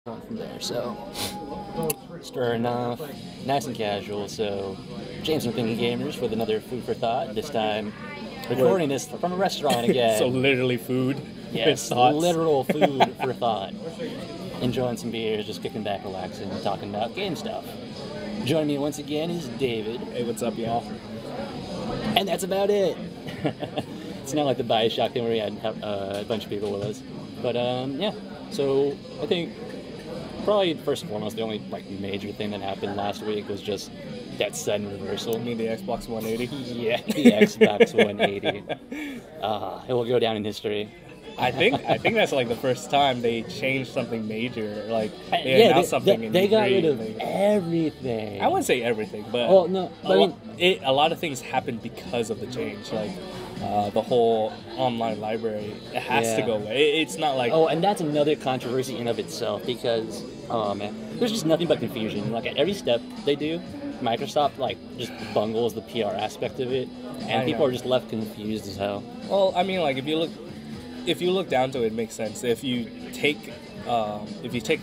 on from there. So, starting off nice and casual. So, James and Thinking Gamers with another food for thought. This time, recording this from a restaurant again. So literally food. Yes, literal food for thought. Enjoying some beers, just kicking back, relaxing, talking about game stuff. Joining me once again is David. Hey, what's up, y'all? And that's about it. It's not like the Bioshock thing where we had a bunch of people with us. But yeah, so I think probably first and foremost, the only major thing that happened last week was just that sudden reversal. You mean the Xbox 180? Yeah, the Xbox 180. It will go down in history. I think that's like the first time they changed something major. Like they announced something. They got rid of everything. I wouldn't say everything, but a lot of things happened because of the change. Like the whole online library, it has to go away. It's not like and that's another controversy in of itself because there's just nothing but confusion. Like at every step they do, Microsoft just bungles the PR aspect of it, and people are just left confused as hell. Well, I mean, like if you look down to it, it makes sense. If you take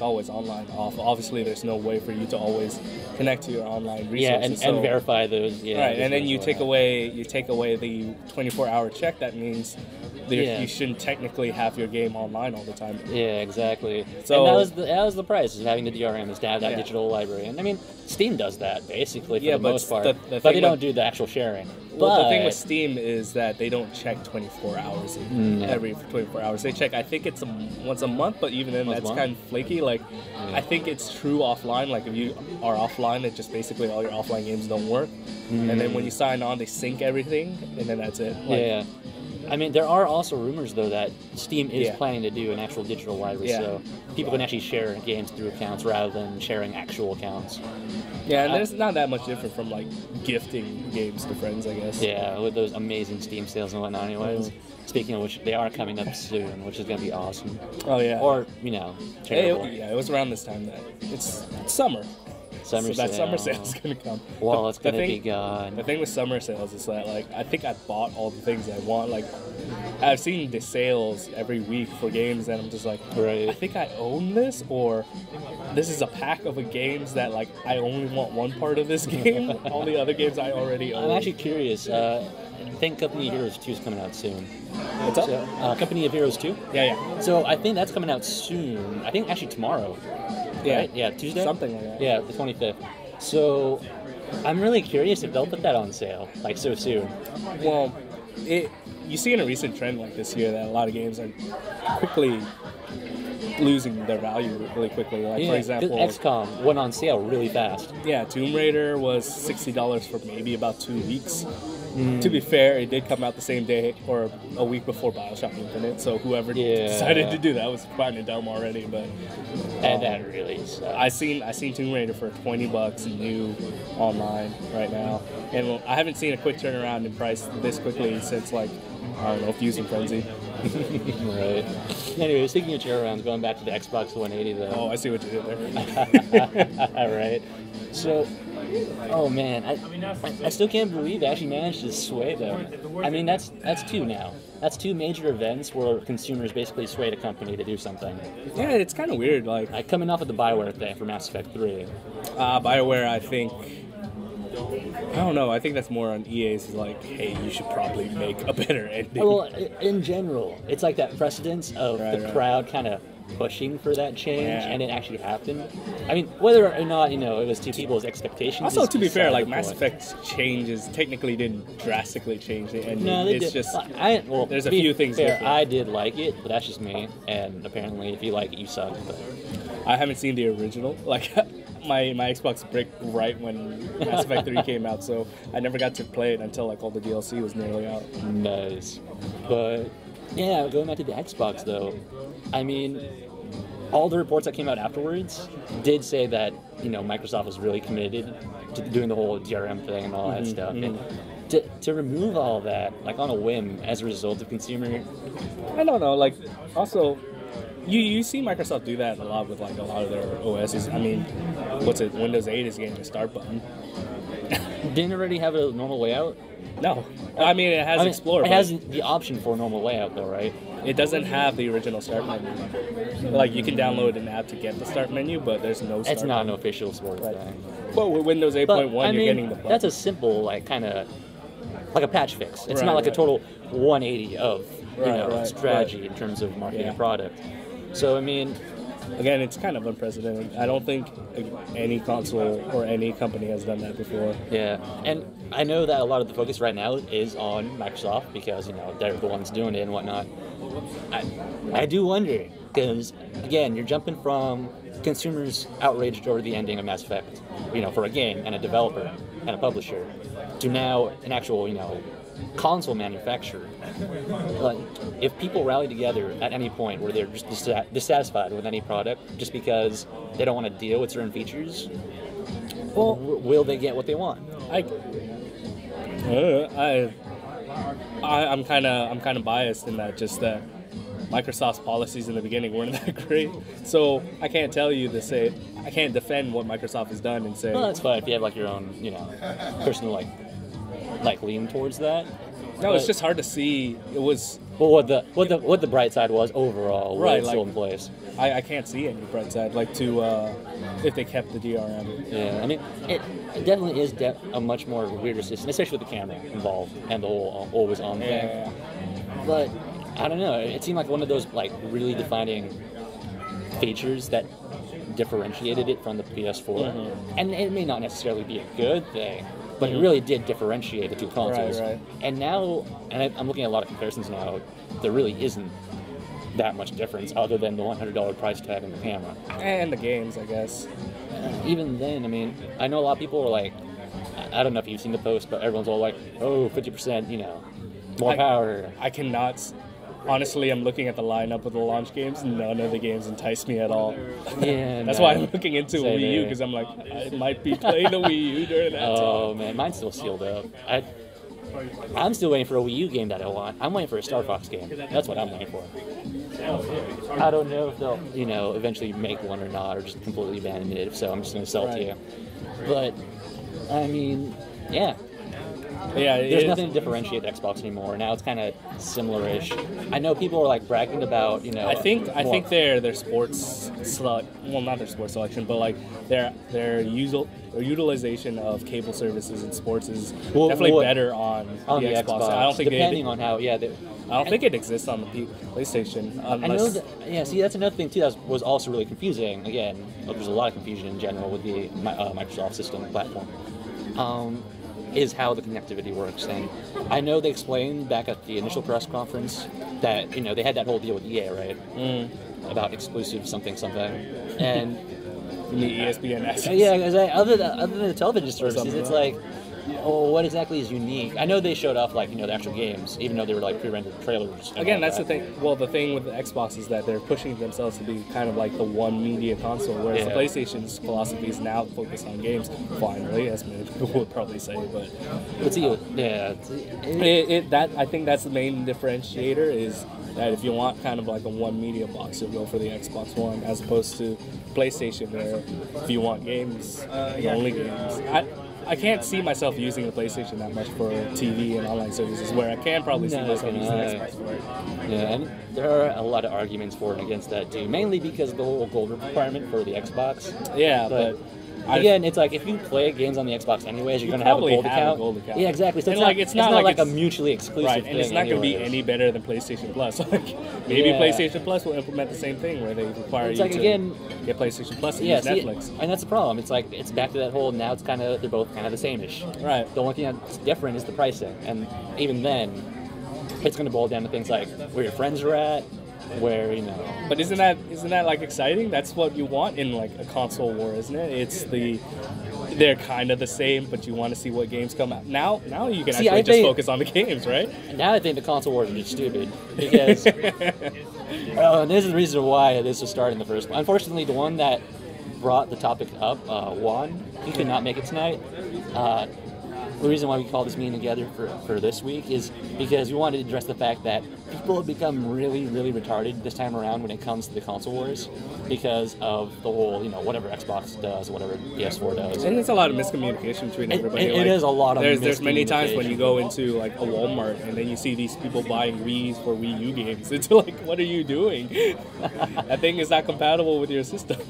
always online off, obviously there's no way for you to always connect to your online resources. Yeah, and verify those. Yeah, right, and then you take away the 24-hour check. That means you shouldn't technically have your game online all the time. Yeah, exactly. So and that was the price of having the DRM, is to have that digital library. And I mean, Steam does that basically for the most part, but they don't do the actual sharing. Well, the thing with Steam is that they don't check 24 hours every 24 hours. They check, I think it's once a month, but even then that's kind of flaky. Like, I think it's true offline. Like, if you are offline, it just basically all your offline games don't work. And then when you sign on, they sync everything, and then that's it. Like, I mean, there are also rumors, though, that Steam is planning to do an actual digital library, so people can actually share games through accounts rather than sharing actual accounts. Yeah, and there's not that much different from, gifting games to friends, I guess. Yeah, with those amazing Steam sales and whatnot anyways. Speaking of which, they are coming up soon, which is going to be awesome. Oh, yeah. Or, terrible. It was around this time that it's summer. That summer sale is going to come. Well, it's going to be gone. The thing with summer sales is that, I think I bought all the things I want. I've seen the sales every week for games, and I'm just like, I think I own this, or this is a pack of games that, I only want one part of this game. All the other games I already own. I'm actually curious. I think Company of Heroes 2 is coming out soon. What's up? Company of Heroes 2? Yeah. So I think that's coming out soon. I think actually tomorrow. Yeah. Right? Yeah, Tuesday? Something like that. Yeah, the 25th. So I'm really curious if they'll put that on sale, so soon. Well, you see in a recent trend like this year that a lot of games are quickly losing their value really quickly. For example, XCOM went on sale really fast. Yeah, Tomb Raider was $60 for maybe about 2 weeks. To be fair, it did come out the same day or a week before Bioshock Infinite, so whoever decided to do that was kind of dumb already. But and that really sucks. I seen Tomb Raider for $20 new online right now, and I haven't seen a quick turnaround in price this quickly since I don't know, Fuse and Frenzy. Right. Anyway, speaking of turnarounds, going back to the Xbox 180 though. Oh, I see what you did there. All right. So, oh man, I still can't believe they actually managed to sway them. I mean, that's two now. That's two major events where consumers basically swayed a company to do something. Yeah, it's kind of weird. Coming off of the BioWare thing for Mass Effect 3. BioWare, I think. I don't know. I think that's more on EA's. Hey, you should probably make a better ending. Well, in general, it's like that precedence of the crowd kind of pushing for that change, and it actually happened. I mean, whether or not it was to people's expectations. Also, to be fair, Mass Effect changes technically didn't drastically change the ending. No, they did. Just there's a few things. Fair, I did like it, but that's just me. And apparently, if you like it, you suck. But I haven't seen the original. My Xbox bricked right when Mass Effect 3 came out, so I never got to play it until all the DLC was nearly out. Nice. But yeah, going back to the Xbox though, I mean, all the reports that came out afterwards did say that Microsoft was really committed to doing the whole DRM thing and all that stuff. And to remove all that on a whim as a result of consumer, I don't know. Also, you see Microsoft do that a lot with a lot of their OSs. I mean, Windows 8 is getting a start button. Didn't it already have a normal layout? No. I mean, it has Explorer. It has the option for a normal layout, though, right? it doesn't have the original start menu. Like, you can download an app to get the start menu, but there's no start It's not menu. an official sports Right. thing. But with Windows 8.1, you're getting the button. That's a simple, like, kind of, like a patch fix. It's Right, not like a right. total 180 of, strategy right. in terms of marketing Yeah. a product. So, I mean, Again, it's kind of unprecedented. I don't think any console or any company has done that before. yeah. And I know that a lot of the focus right now is on Microsoft because, they're the ones doing it and whatnot. I do wonder, because, again, you're jumping from consumers outraged over the ending of Mass Effect, for a game and a developer and a publisher, to now an actual, console manufacturer. Like, if people rally together at any point where they're just dissatisfied with any product just because they don't want to deal with certain features, well, will they get what they want? I'm kind of biased in that, just that Microsoft's policies in the beginning weren't that great. So I can't tell you to say, I can't defend what Microsoft has done and say. Well, that's fine if you have like your own, personal like lean towards that. No, it's just hard to see. It was. Well, what the bright side was overall, Right, was still in place. I can't see any bright side, if they kept the DRM. Yeah, I mean, it definitely is a much more weirder system, especially with the camera involved and the whole always on thing. Yeah. But I don't know. It seemed like one of those like really defining features that differentiated it from the PS4, and it may not necessarily be a good thing. But it really did differentiate the two consoles. Right. And now, I'm looking at a lot of comparisons now, there really isn't that much difference other than the $100 price tag and the camera. And the games, I guess. Even then, I mean, I know a lot of people are like, I don't know if you've seen the post, but everyone's all like, oh, 50%, more power. I cannot. Honestly, I'm looking at the lineup of the launch games. None of the games entice me at all. Yeah, That's no. why I'm looking into Same Wii U, here. because I'm like, I might be playing a Wii U during that Oh time. man, mine's still sealed up. I'm still waiting for a Wii U game that I want. I'm waiting for a Star Fox game. That's what I'm waiting for. I don't know if they'll, eventually make one or not, or just completely abandon it. If so, I'm just going to sell it to you. But, I mean, yeah. Yeah, There's nothing to differentiate the Xbox anymore. Now it's kind of similar-ish. I know people are like bragging about, I think their sports not their sports selection, but like their utilization of cable services and sports is definitely better on the Xbox. I don't think depending on how, I don't think it exists on the PlayStation. I know that. Yeah, see, that's another thing too. That was also really confusing. Again, there's a lot of confusion in general with the Microsoft system platform. Is how the connectivity works, and I know they explained back at the initial press conference that they had that whole deal with EA, right? About exclusive something, and the ESPN access. yeah, because other than the television services, it's like, oh, what exactly is unique? I know they showed off the actual games, even though they were like pre-rendered trailers. Again, that's the thing. Well, the thing with the Xbox is that they're pushing themselves to be kind of like the one media console, whereas the PlayStation's philosophy is now focused on games. Finally, as many people would probably say, but see, I think that's the main differentiator is that if you want kind of like a one media box, you'll go for the Xbox One, as opposed to PlayStation, where if you want games, only games. I can't see myself using the PlayStation that much for TV and online services, where I can probably see myself using the Xbox for it. Yeah, and there are a lot of arguments for and against that too, mainly because of the whole gold requirement for the Xbox. Yeah, but again, it's like if you play games on the Xbox anyways, you're going to have a gold account. Yeah, exactly. So it's not like a mutually exclusive thing. And it's not going to be any better than PlayStation Plus. Maybe PlayStation Plus will implement the same thing where they require you to get PlayStation Plus and use Netflix. And that's the problem. It's like it's back to that whole. Now they're both kind of the same-ish. Right. The only thing that's different is the pricing, and even then, it's going to boil down to things like where your friends are at. But isn't that like exciting? That's what you want in like a console war, isn't it? They're kind of the same, but you want to see what games come out. Now you can just focus on the games, right? Now I think the console wars are just stupid because and this is the reason why this was started in the first place. Unfortunately, the one that brought the topic up, Juan, he could not make it tonight. the reason why we called this meeting together for this week is because we wanted to address the fact that people have become really, really retarded this time around when it comes to the console wars because of the whole, whatever Xbox does, whatever PS4 does. And there's a lot of miscommunication between everybody. It is a lot of There's many times when you go into like a Walmart and then you see these people buying Wii's for Wii U games. It's like, what are you doing? That thing is not compatible with your system.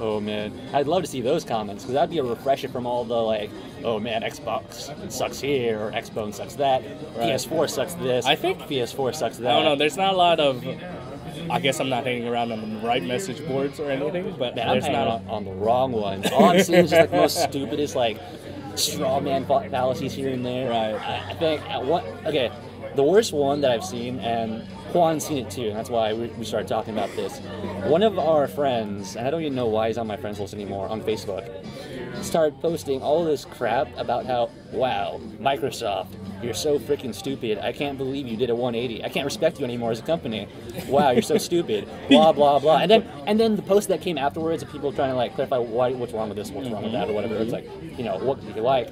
Oh man, I'd love to see those comments because that'd be a refresher from all the like, oh man, Xbox sucks here or Xbone sucks that, right. PS4 sucks this. I think PS4 sucks that. I don't know. There's not a lot of. I guess I'm not hanging around on the right message boards or anything, but man, there's I'm not on the wrong ones. All I'm seeing is just like the most stupidest like straw man fallacies here and there. Right. I think okay, the worst one that I've seen, and Juan's seen it too, and that's why we started talking about this. One of our friends, and I don't even know why he's on my friends list anymore, on Facebook, started posting all this crap about how, wow, Microsoft, you're so freaking stupid. I can't believe you did a 180. I can't respect you anymore as a company. Wow, you're so stupid. Blah, blah, blah. And then the post that came afterwards of people trying to like clarify what's wrong with this, what's wrong with that, or whatever. It's like, what do you like?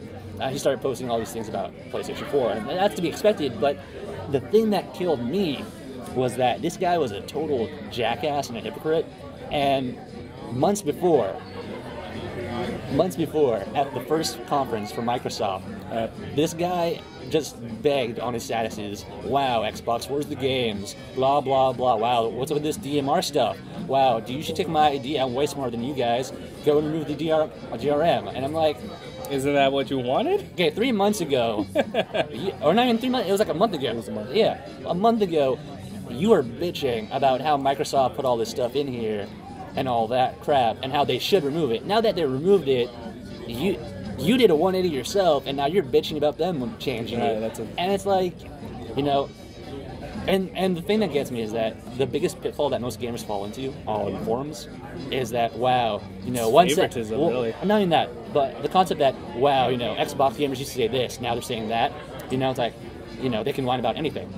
He started posting all these things about PlayStation 4, and that's to be expected, but the thing that killed me was that this guy was a total jackass and a hypocrite, and months before, at the first conference for Microsoft, this guy just begged on his statuses, wow, Xbox, where's the games? Blah, blah, blah. Wow, what's up with this DMR stuff? Wow, you should take my idea. I'm way smarter than you guys. Go and remove the DRM. And I'm like... Isn't that what you wanted? Okay, 3 months ago, or not even 3 months, it was like a month ago. It was a month. Yeah, a month ago, you were bitching about how Microsoft put all this stuff in here and all that crap and how they should remove it. Now that they removed it, you did a 180 yourself, and now you're bitching about them changing it. And it's like, and the thing that gets me is that the biggest pitfall that most gamers fall into on forums is that, wow, once favoritism, really. Not even that, but the concept that, wow, Xbox gamers used to say this, now they're saying that. It's like, they can whine about anything.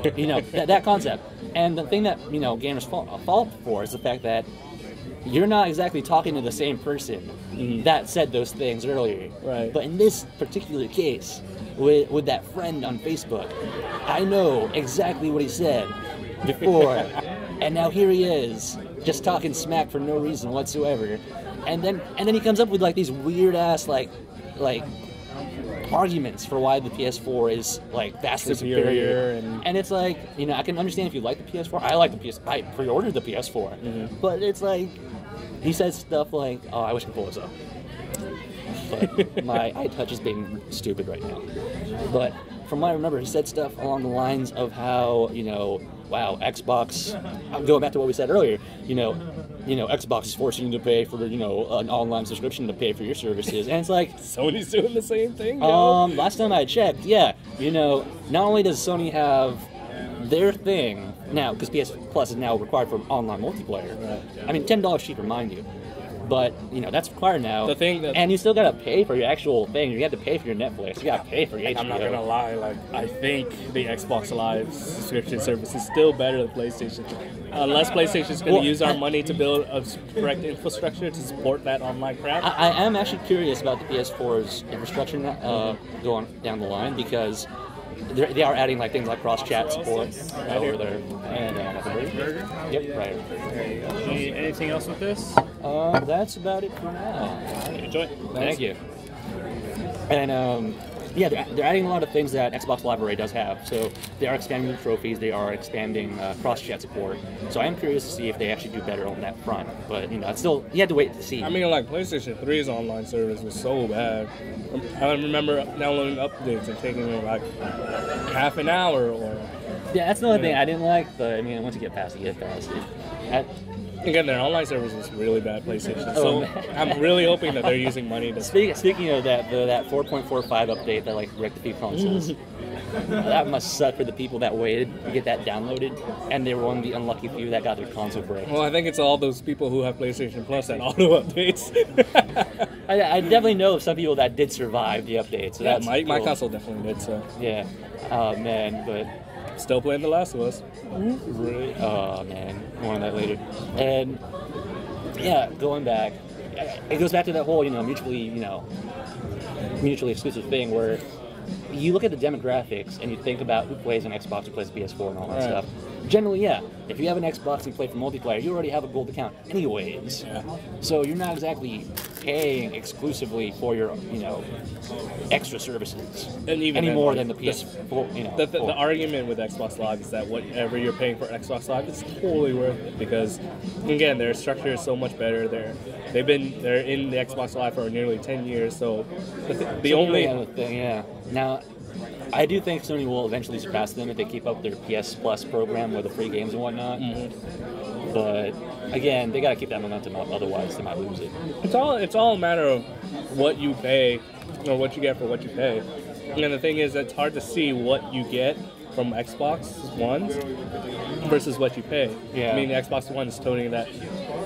That concept. And the thing that, gamers fall for is the fact that you're not exactly talking to the same person that said those things earlier. Right. But in this particular case, with that friend on Facebook, I know exactly what he said before, and now here he is, just talking smack for no reason whatsoever. And then he comes up with like these weird ass like arguments for why the PS4 is like vastly superior. And it's like, I can understand if you like the PS4. I like the PS. I pre-ordered the PS4, but it's like he says stuff like, "Oh, I wish I could pull this up." But my iTouch is being stupid right now. But from what I remember, he said stuff along the lines of how, wow, Xbox, going back to what we said earlier, Xbox is forcing you to pay for, an online subscription to pay for your services. And it's like... Sony's doing the same thing, last time I checked, yeah, not only does Sony have their thing now, because PS Plus is now required for online multiplayer. Right. I mean, $10 cheaper, mind you. But, that's required now. The thing that, and you still gotta pay for your actual thing. You have to pay for your Netflix. You gotta pay for your HBO. I'm not gonna lie, I think the Xbox Live subscription service is still better than PlayStation. Unless PlayStation's gonna use our money to build a correct infrastructure to support that online crap. I am actually curious about the PS4's infrastructure going down the line, because they are adding things like cross-chat support over there. And yep, right. Anything else with this? That's about it for now. Enjoy. Thank you. And they're adding a lot of things that Xbox Live already does have. So they are expanding the trophies. They are expanding cross-chat support. So I am curious to see if they actually do better on that front. But it's still, you have to wait to see. I mean, PlayStation 3's online service was so bad. I remember downloading updates and taking half an hour or. Yeah, that's another thing I didn't like. But once you get past it, you get past it. Again, their online service is really bad, PlayStation. So I'm really hoping that they're using money to... Speaking of that 4.45 update that rectified consoles, that must suck for the people that waited to get that downloaded, and they were one of the unlucky few that got their console bricked. Well, I think it's all those people who have PlayStation Plus that auto updates. I definitely know of some people that did survive the update. So that's my cool. console definitely did. So yeah, oh man, but. Still playing The Last of Us. Really? Oh man, more on that later. And yeah, going back, it goes back to that whole, mutually, mutually exclusive thing where you look at the demographics and you think about who plays an Xbox, who plays PS4 and all that stuff. Generally, yeah, if you have an Xbox and you play for multiplayer, you already have a gold account anyways. Yeah. So you're not exactly paying exclusively for your, extra services And even any then, more like, than the PS4, The argument with Xbox Live is that whatever you're paying for Xbox Live is totally worth it because, again, their structure is so much better. They're in the Xbox Live for nearly 10 years. So the only thing, yeah. Now, I do think Sony will eventually surpass them if they keep up their PS Plus program with the free games and whatnot. Mm-hmm. But again, they got to keep that momentum up, otherwise they might lose it. It's all a matter of what you pay or what you get for what you pay. And the thing is, it's hard to see what you get from Xbox One versus what you pay. Yeah. I mean, Xbox One is toting that,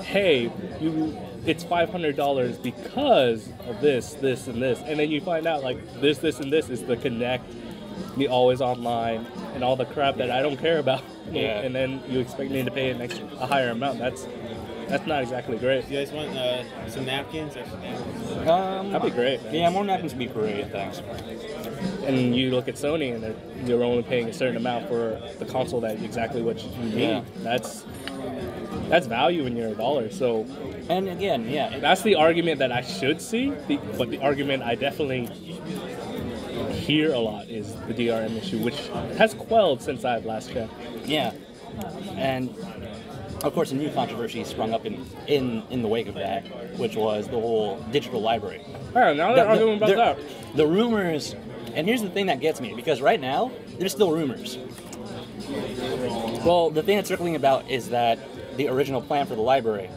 hey, it's $500 because of this, and this. And then you find out, like, this, and this is the Kinect, the always online, and all the crap that I don't care about. Yeah. And then you expect me to pay a higher amount. That's not exactly great. You guys want some napkins or some napkins? That'd be great, man. Yeah, more napkins would be great, thanks. And you look at Sony, and you're only paying a certain amount for the console that exactly what you need. Yeah. That's value in your dollar. So, and again, yeah, that's the argument that I should see. But the argument I definitely hear a lot is the DRM issue, which has quelled since I've last checked. Yeah, and of course, a new controversy sprung up in the wake of that, which was the whole digital library. Yeah, now they're arguing about that. The rumors, and here's the thing that gets me, because right now, there's still rumors. Well, the thing that's circling about is that the original plan for the library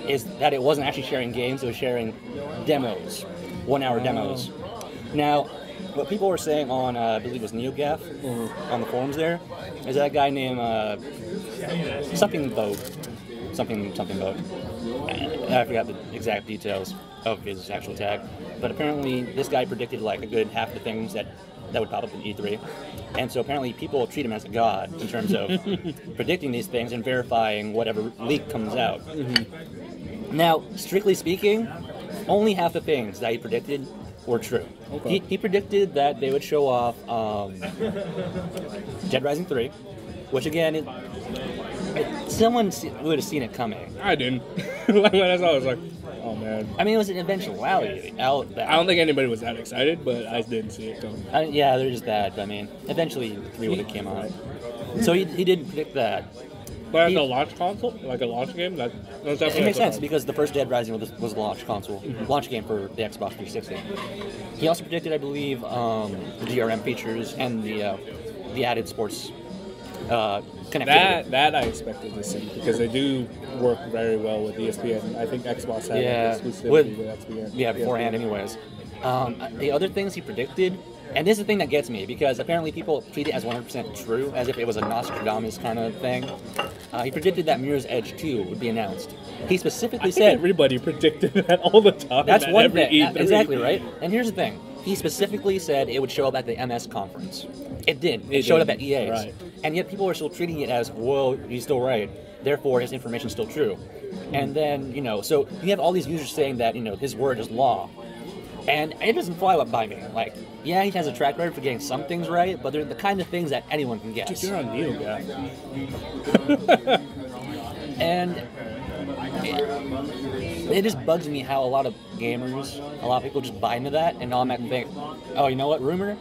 is that it wasn't actually sharing games, it was sharing demos, 1-hour demos. Now, what people were saying on, I believe it was NeoGAF, on the forums there, is that a guy named something Boat. I forgot the exact details of his actual tag, but apparently this guy predicted like a good half of the things that would pop up in E3, and so apparently people treat him as a god in terms of predicting these things and verifying whatever leak comes out. Mm-hmm. Now, strictly speaking, only half the things that he predicted were true. Okay. He predicted that they would show off Dead Rising 3, which again, someone would have seen it coming. I didn't. When I saw it, I was like, oh man. I mean, it was an eventuality. I don't think anybody was that excited, but I didn't see it coming. Yeah, there's that. I mean, eventually 3 would have came out. So he didn't predict that. But as a launch console, like a launch game, that's definitely. It makes sense because the first Dead Rising was a launch console, launch game for the Xbox 360. He also predicted, I believe, the DRM features and the added sports connectivity. That I expected to see because they do work very well with ESPN. I think Xbox had exclusivity with ESPN. Yeah, beforehand, anyways. The other things he predicted. And this is the thing that gets me, because apparently people treat it as 100% true, as if it was a Nostradamus kind of thing. He predicted that Mirror's Edge 2 would be announced. He specifically said... everybody predicted that all the time. That's one thing. Exactly, right? And here's the thing. He specifically said it would show up at the MS conference. It did. It showed up at EA's. Right. And yet people are still treating it as, well, he's still right. Therefore, his information's still true. And then, so you have all these users saying that, his word is law. And it doesn't fly by me. Like, yeah, he has a track record for getting some things right, but they're the kind of things that anyone can guess. Dude, you're on NeoGAF. And it just bugs me how a lot of gamers, a lot of people just buy into that and automatically think, oh, you know what, rumor?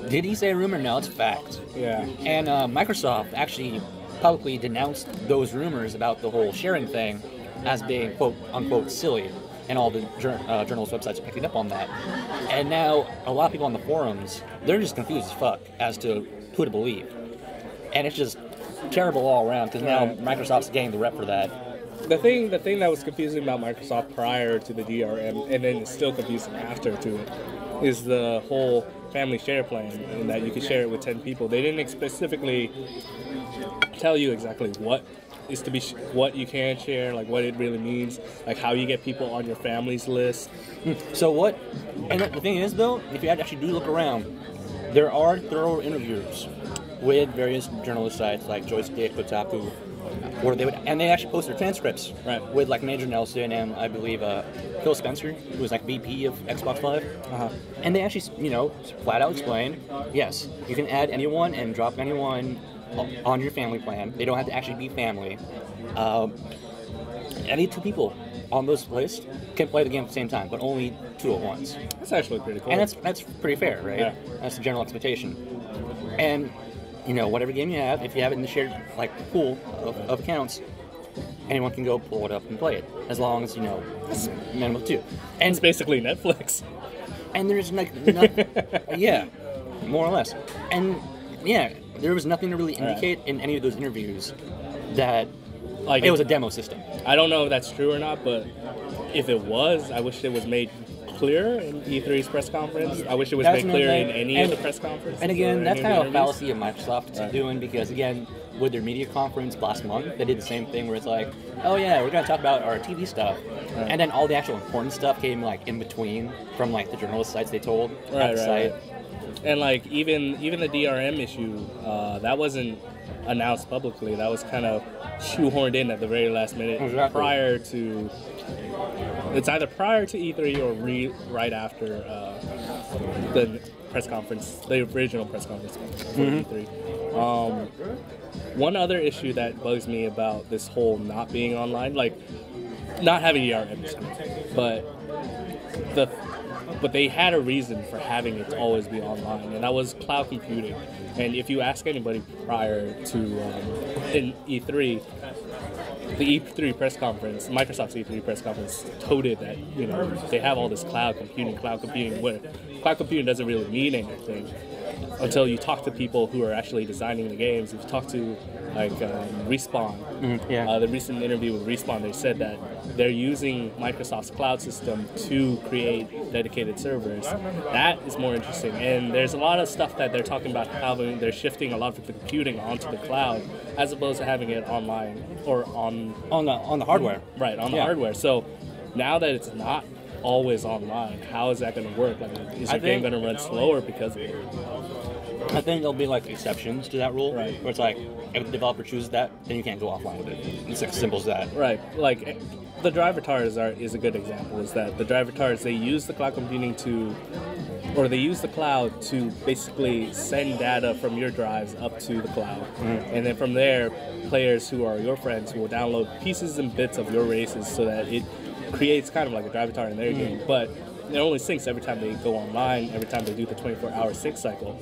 Did he say rumor? No, it's fact. Yeah. And Microsoft actually publicly denounced those rumors about the whole sharing thing as being, quote, unquote, silly. And all the journalist websites are picking up on that. And now, a lot of people on the forums, they're just confused as fuck as to who to believe. And it's just terrible all around, because now Microsoft's getting the rep for that. The thing that was confusing about Microsoft prior to the DRM, and then it's still confusing after to it, is the whole family share plan, and that you could share it with 10 people. They didn't specifically tell you exactly what is to be what you can share, like what it really means, like how you get people on your family's list. So what, and the thing is though, if you actually do look around, there are thorough interviews with various journalist sites like Joystick, Kotaku, where they actually post their transcripts Right. with like Major Nelson and I believe Phil Spencer, who was like VP of Xbox Live, and they actually flat out explained, yes, you can add anyone and drop anyone on your family plan. They don't have to actually be family. Any two people on those lists can play the game at the same time, but only two at once. That's actually pretty cool. And that's pretty fair, right? Yeah. That's the general expectation. And whatever game you have, if you have it in the shared pool of accounts, anyone can go pull it up and play it, as long as it's minimum of two. And it's basically Netflix. And there's yeah, more or less. And yeah, there was nothing to really indicate in any of those interviews that it was a demo system. I don't know if that's true or not, but if it was, I wish it was made clear in E3's press conference. I wish it was made clear in any of the press conferences. And again, that's kind of a fallacy of Microsoft doing, because again, with their media conference last month, they did the same thing where it's like, oh yeah, we're going to talk about our TV stuff. Right. And then all the actual important stuff came in between from the journalist sites they told at the site. And even the DRM issue, that wasn't announced publicly. That was kind of shoehorned in at the very last minute prior to... It's either prior to E3 or right after the press conference, the original press conference for E3. One other issue that bugs me about this whole not being online, not having DRM, but they had a reason for having it to always be online, and that was cloud computing. And if you ask anybody prior to in E3, the E3 press conference, Microsoft's E3 press conference, toted that they have all this cloud computing. Where cloud computing doesn't really mean anything until you talk to people who are actually designing the games. If you talk to Respawn, the recent interview with Respawn, they said that they're using Microsoft's cloud system to create dedicated servers. That is more interesting, and there's a lot of stuff that they're talking about how they're shifting a lot of the computing onto the cloud as opposed to having it online or on the hardware. Right, on the hardware. So now that it's not always online, how is that going to work? Is your game going to run slower because of it? I think there'll be exceptions to that rule, right? Where it's if the developer chooses that, then you can't go offline with it. It's as simple as that. Right. The driver tars is a good example. Is that the driver tars, they use the cloud computing they use the cloud to basically send data from your drives up to the cloud, and then from there, players who are your friends will download pieces and bits of your races so that it creates kind of like a driver tar in their game, but it only syncs every time they go online, every time they do the 24-hour sync cycle.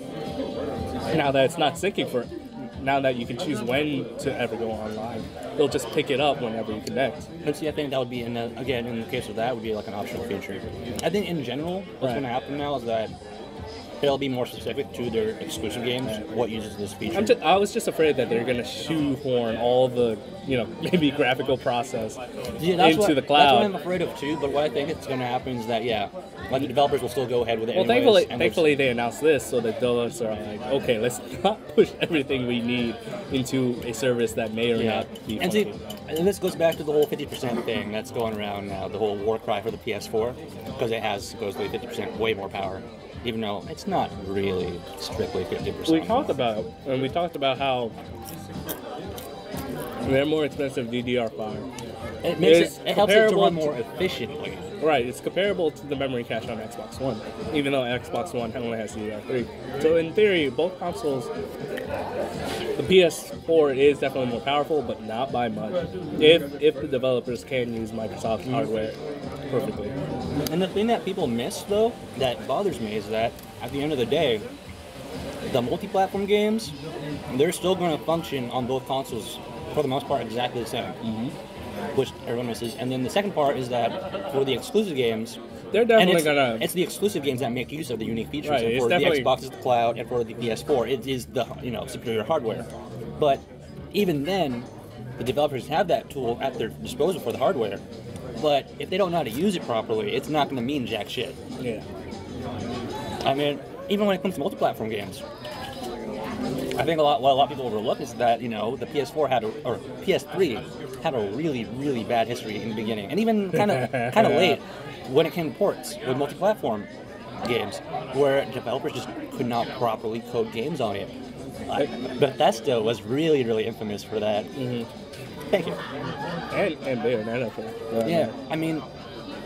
Now that it's not syncing now that you can choose when to ever go online, it'll just pick it up whenever you connect. And see, I think that would be, in the case of that, would be an optional feature. I think in general, what's going to happen now is that it'll be more specific to their exclusive games, what uses this feature. I was just afraid that they're going to shoehorn all the, maybe graphical process into the cloud. That's what I'm afraid of too, but what I think is going to happen is that, the developers will still go ahead with it thankfully they announced this, so the developers are okay, let's not push everything we need into a service that may or not be funky. And this goes back to the whole 50% thing that's going around now, the whole war cry for the PS4, because it has supposedly 50% way more power. Even though it's not really strictly 50%. We talked about how they're more expensive DDR5. It helps it to run more efficiently. Right, it's comparable to the memory cache on Xbox One, even though Xbox One only has DDR3. So in theory, both consoles, the PS4 is definitely more powerful, but not by much. If the developers can use Microsoft's hardware perfectly. And the thing that people miss, though, that bothers me, is that at the end of the day, the multi-platform games, they're still going to function on both consoles for the most part exactly the same, which everyone misses. And then the second part is that for the exclusive games, they're definitely it's the exclusive games that make use of the unique features. Right, and for the Xbox, it's the cloud, and for the PS4, it is the superior hardware. But even then, the developers have that tool at their disposal for the hardware. But if they don't know how to use it properly, it's not going to mean jack shit. Yeah. I mean, even when it comes to multi-platform games, I think what a lot of people overlook is that the PS4 or PS3 had a really, really bad history in the beginning, and even kind of late when it came to ports with multi-platform games, where developers just could not properly code games on it. Bethesda was really, really infamous for that. Thank you. And Bayonetta. Yeah, I mean,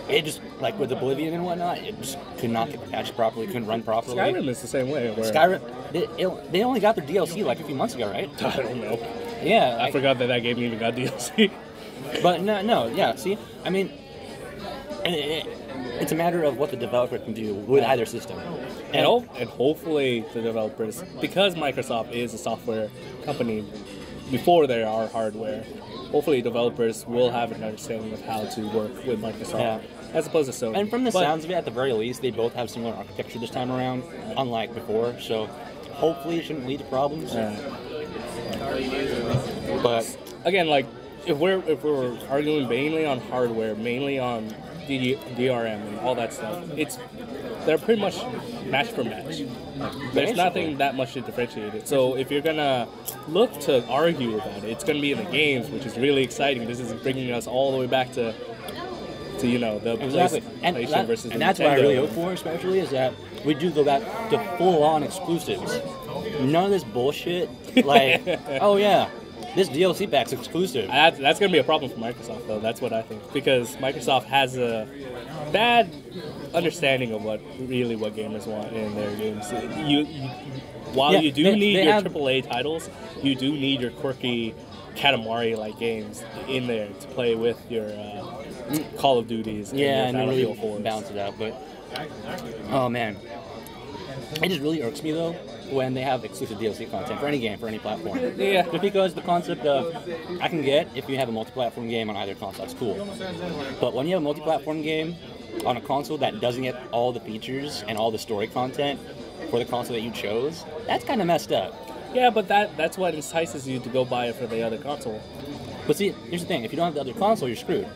it just, like with Oblivion and whatnot, it just could not get patched properly, couldn't run properly. Skyrim is the same way. Where Skyrim, they only got their DLC like a few months ago, right? I don't know. Yeah. I forgot that game even got DLC. But no, yeah, see? I mean, it's a matter of what the developer can do with either system. And hopefully the developers, because Microsoft is a software company before they are hardware, hopefully developers will have an understanding of how to work with Microsoft as opposed to Sony. And from the sounds of it, at the very least, they both have similar architecture this time around, unlike before. So hopefully it shouldn't lead to problems. But again, like if we're arguing mainly on hardware, mainly on DRM and all that stuff, they're pretty much match for match. There's nothing that much to differentiate it. So if you're gonna look to argue about it, it's gonna be in the games, which is really exciting. This is bringing us all the way back to the PlayStation versus and that's Nintendo. what I really hope for, especially, is that we do go back to full-on exclusives. None of this bullshit, like, oh yeah, this DLC pack's exclusive. That's going to be a problem for Microsoft, though. That's what I think. Because Microsoft has a bad understanding of what gamers want in their games. While you do need your AAA titles, you do need your quirky Katamari-like games in there to play with your Call of Duties and your Battlefield 4s. Balance it out, but oh man, it just really irks me though when they have exclusive DLC content for any game, for any platform. Yeah. Just because the concept of, I can get, if you have a multi-platform game on either console, that's cool. But when you have a multi-platform game on a console that doesn't get all the features and all the story content for the console that you chose, that's kind of messed up. Yeah, but that's what entices you to go buy it for the other console. But see, here's the thing, if you don't have the other console, you're screwed.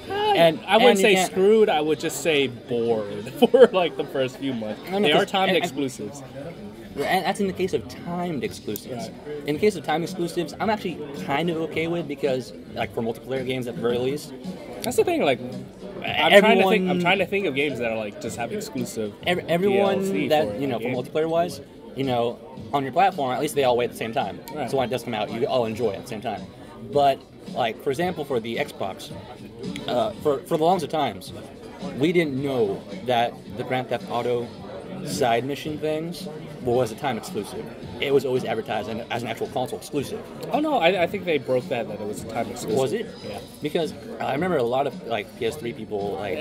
And I wouldn't say screwed, I would just say bored for like the first few months. They are timed exclusives. And that's in the case of timed exclusives. Right. In the case of timed exclusives, I'm actually kind of okay with, because, like, for multiplayer games at the very least. That's the thing, like, I'm trying to think of games that are like just have exclusive. Everyone DLC that for multiplayer wise, on your platform, at least they all wait at the same time. Right. So when it does come out, you all enjoy it at the same time. But like, for example, for the Xbox, for the longest of times, we didn't know that the Grand Theft Auto side mission things was a time exclusive. It was always advertised as an actual console exclusive. Oh no, I think they broke that it was a time exclusive. Was it? Yeah. Because I remember a lot of like PS3 people like.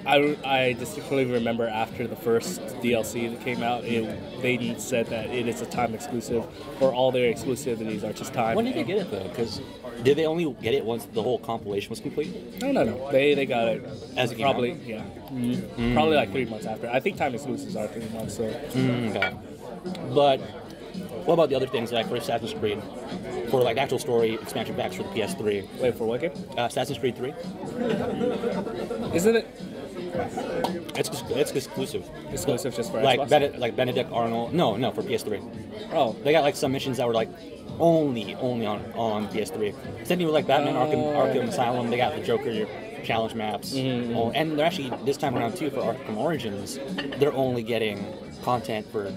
I distinctly remember after the first DLC that came out, they said that it is a time exclusive, or all their exclusivities are just time. When did they get it though? Because did they only get it once the whole compilation was complete? No. They got it as it came probably out? Yeah. Mm-hmm. Probably like 3 months after. I think time exclusives are 3 months. So. Okay. But what about the other things, like for Assassin's Creed, for like actual story expansion packs for the PS3? Wait, for what game? Assassin's Creed 3. Isn't it? It's exclusive. Exclusive just for like Xbox? Like Benedict Arnold. No, for PS3. Oh, they got like some missions that were like only on PS3. Same thing with like Batman Arkham Asylum. They got the Joker challenge maps, and they're actually this time around too for Arkham Origins. They're only getting content for.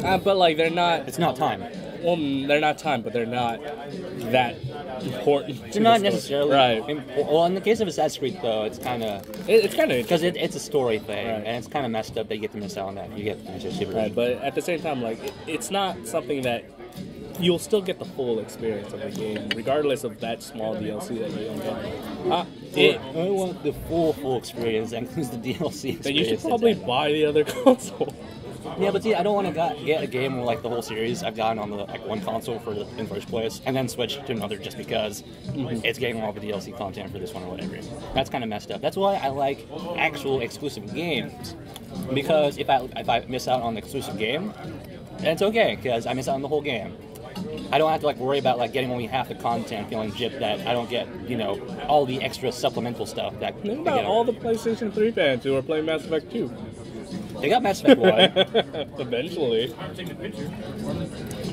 But like they're not. It's not time. Well, they're not time, but they're not that important. They're not necessarily right. Well, in the case of Assassin's Creed, though, it's kind of because it's a story thing, and it's kind of messed up that you get to miss out on that. You get to miss it super. Right, but at the same time, like it's not something that you'll still get the full experience of the game, regardless of that small DLC that you don't get. I want the full experience. That includes the DLC experience. Then you should probably buy the other console. Yeah, but see, I don't want to get a game where like the whole series I've gotten on the one console in first place, and then switch to another just because it's getting all the DLC content for this one or whatever. That's kind of messed up. That's why I like actual exclusive games, because if I miss out on the exclusive game, then it's okay because I miss out on the whole game. I don't have to like worry about like getting only half the content, feeling gypped that I don't get all the extra supplemental stuff that. Think about all the PlayStation 3 fans who are playing Mass Effect 2. They got Mass Effect 1. Eventually.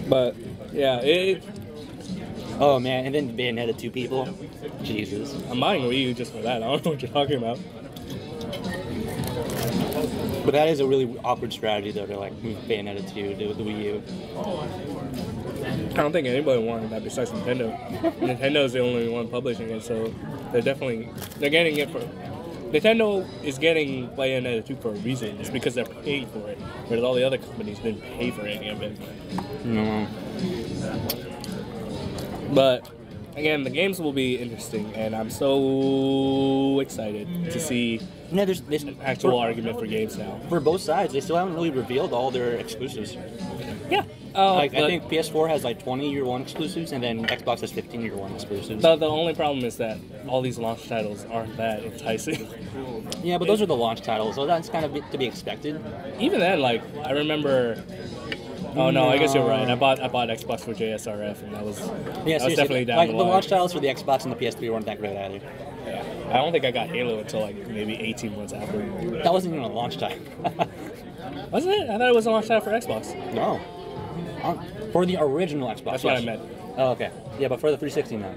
But, yeah, oh, man, and then Bayonetta 2 people. Jesus. I'm buying Wii U just for that. I don't know what you're talking about. But that is a really awkward strategy, though, to, like, move Bayonetta 2 to the Wii U. I don't think anybody wanted that besides Nintendo. Nintendo's the only one publishing it, so they're getting it for. Nintendo is getting Bayonetta 2 for a reason. It's because they're paid for it, whereas all the other companies didn't pay for any of it. No. But again, the games will be interesting, and I'm so excited to see there's an actual argument for games now. For both sides, they still haven't really revealed all their exclusives. Yeah. I think PS4 has like 20 year one exclusives, and then Xbox has 15 year one exclusives. The only problem is that all these launch titles aren't that enticing. Yeah, but those are the launch titles, so that's kind of to be expected. Even then, like, I remember... Oh no, I guess you're right. I bought Xbox for JSRF, and that was definitely down like the the line. launch titles for the Xbox and the PS3 weren't that great either. Yeah. I don't think I got Halo until like maybe 18 months after. That wasn't even a launch title. Wasn't it? I thought it was a launch title for Xbox. No. For the original Xbox. That's what I meant. Oh, okay. Yeah, but for the 360 now.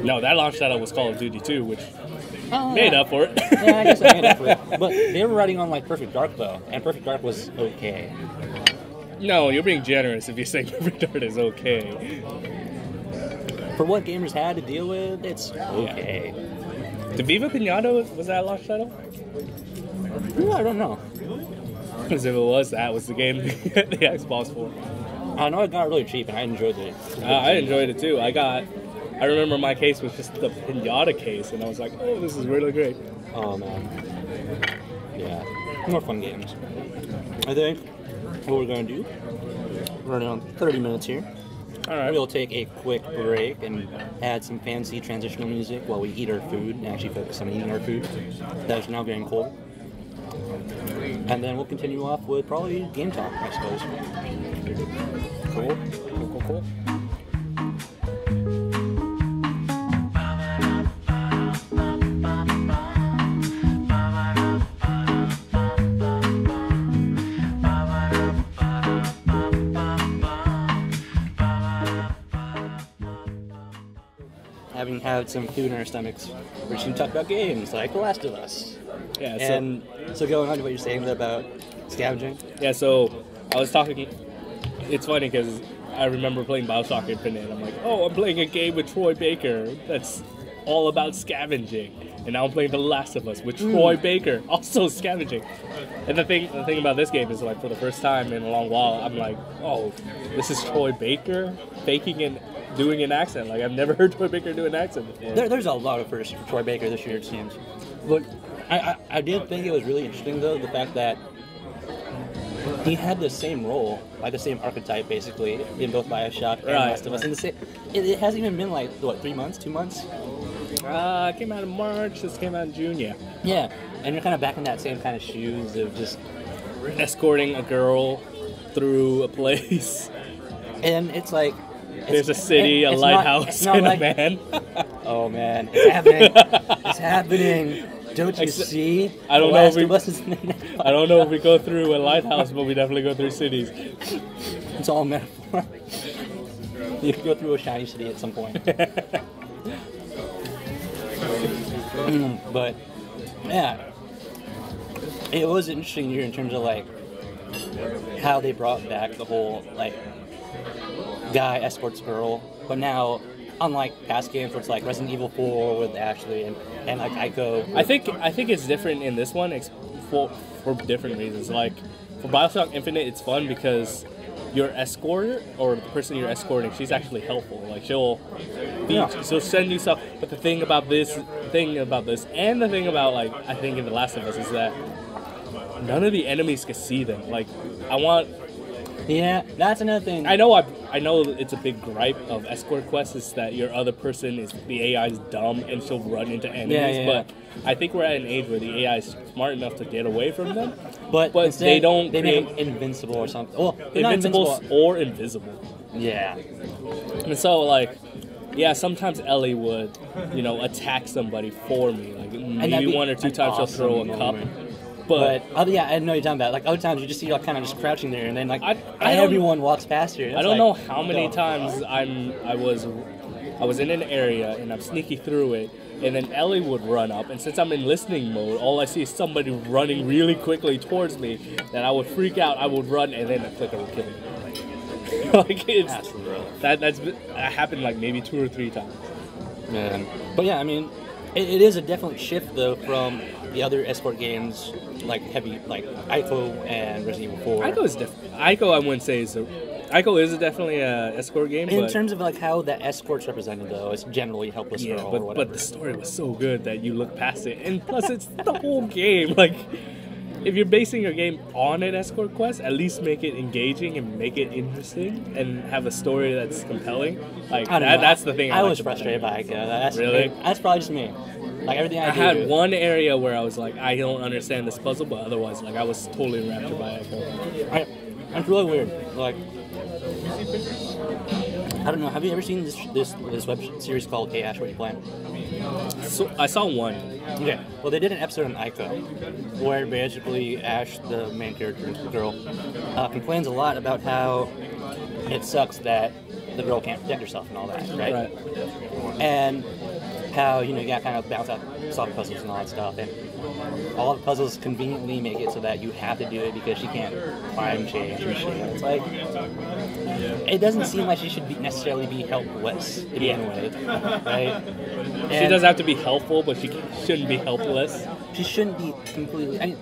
No, that launch title was Call of Duty 2, which made up for it. Yeah, I guess I made up for it. But they were riding on like Perfect Dark though, and Perfect Dark was okay. No, you're being generous if you say Perfect Dark is okay. For what gamers had to deal with, it's okay. The Viva Pinata, was that a launch title? Ooh, I don't know. Because if it was, that was the game to get the Xbox for. I know it got really cheap, and I enjoyed it. I enjoyed it too. I remember my case was just the Pinata case, and I was like, oh, this is really great. Oh, man. Yeah. More fun games. I think what we're going to do, we're running on 30 minutes here. All right. We'll take a quick break and add some fancy transitional music while we eat our food and actually focus on eating our food. That is now getting cold. And then we'll continue off with probably game talk, I suppose. Cool. Having had some food in our stomachs, we're just going to talk about games like The Last of Us. Yeah, And so going on to what you're saying about scavenging. Yeah, so I was talking. It's funny because I remember playing Bioshock Infinite, and I'm like, oh, I'm playing a game with Troy Baker that's all about scavenging. And now I'm playing The Last of Us with Troy Baker, also scavenging. And the thing about this game is, like, for the first time in a long while, I'm like, oh, this is Troy Baker faking and doing an accent. Like, I've never heard Troy Baker do an accent before. There's a lot of firsts for Troy Baker this year, it seems. But I did think it was really interesting, though, the fact that he had the same role, like the same archetype, basically, in both Bioshock and Last of Us. And it hasn't even been, like, what, 3 months, 2 months? It came out in March, this came out in June, yeah. Yeah, and you're kind of back in that same kind of shoes of just... escorting a girl through a place. And it's like... There's a city, a lighthouse, and a man. Oh, man, it's happening. It's happening. Don't you see? I don't know if we go through a lighthouse, but we definitely go through cities. It's all metaphor. You can go through a shiny city at some point. But yeah, it was an interesting year in terms of like how they brought back the whole like guy escorts girl, but now unlike past games where it's like Resident Evil 4 with Ashley and like Aiko. I think it's different in this one for different reasons. Like for Bioshock Infinite, it's fun because your escorter or the person you're escorting, she's actually helpful. Like she'll send you stuff. But the thing about this, and the thing about like I think in The Last of Us is that none of the enemies can see them. Like Yeah, that's another thing. I know it's a big gripe of escort quests is that your other person the AI is dumb and she'll run into enemies. But I think we're at an age where the AI is smart enough to get away from them. But they don't make create them invincible or something. Well, invincible or invisible. Yeah. And so like, yeah, sometimes Ellie would, attack somebody for me. Like maybe one or two times she'll throw a cup. But I know you're talking about. Like other times you just see you kind of just crouching there, and then like everyone walks past you. I don't know how many times I was in an area and I'm sneaky through it, and then Ellie would run up, and since I'm in listening mode, all I see is somebody running really quickly towards me. Then I would freak out. I would run, and then the clicker would kill me. Like it's That's rough. that happened like maybe 2 or 3 times. Man. But yeah, I mean, it is a definite shift though from the other escort games like heavy, like Ico and Resident Evil 4. Ico is different. Ico, I wouldn't say is Ico is definitely a escort game. In but, terms of like how the escort's represented though, it's generally helpless yeah, girl or whatever. but the story was so good that you look past it, and plus it's the whole game. Like, if you're basing your game on an escort quest, at least make it engaging and make it interesting, and have a story that's compelling. Like I don't know. that's the thing. I I was frustrated by Ico. That's Really? That's probably just me. Like everything I do. had one area where I was like, I don't understand this puzzle, but otherwise, like, I was totally enraptured by Ico. It's really weird. Like, I don't know. Have you ever seen this web series called Hey Ash, What You Playing? So I saw one. Okay. Well, they did an episode on Ico where basically Ash, the main character, the girl, complains a lot about how it sucks that the girl can't protect herself and all that, right? And how, you gotta kind of bounce out, solve puzzles and all that stuff. And all the puzzles conveniently make it so that you have to do it because she can't climb, change, or shit. It's like, it doesn't seem like she should necessarily be helpless to begin with, right? She does have to be helpful, but she shouldn't be helpless. She shouldn't be completely. I mean,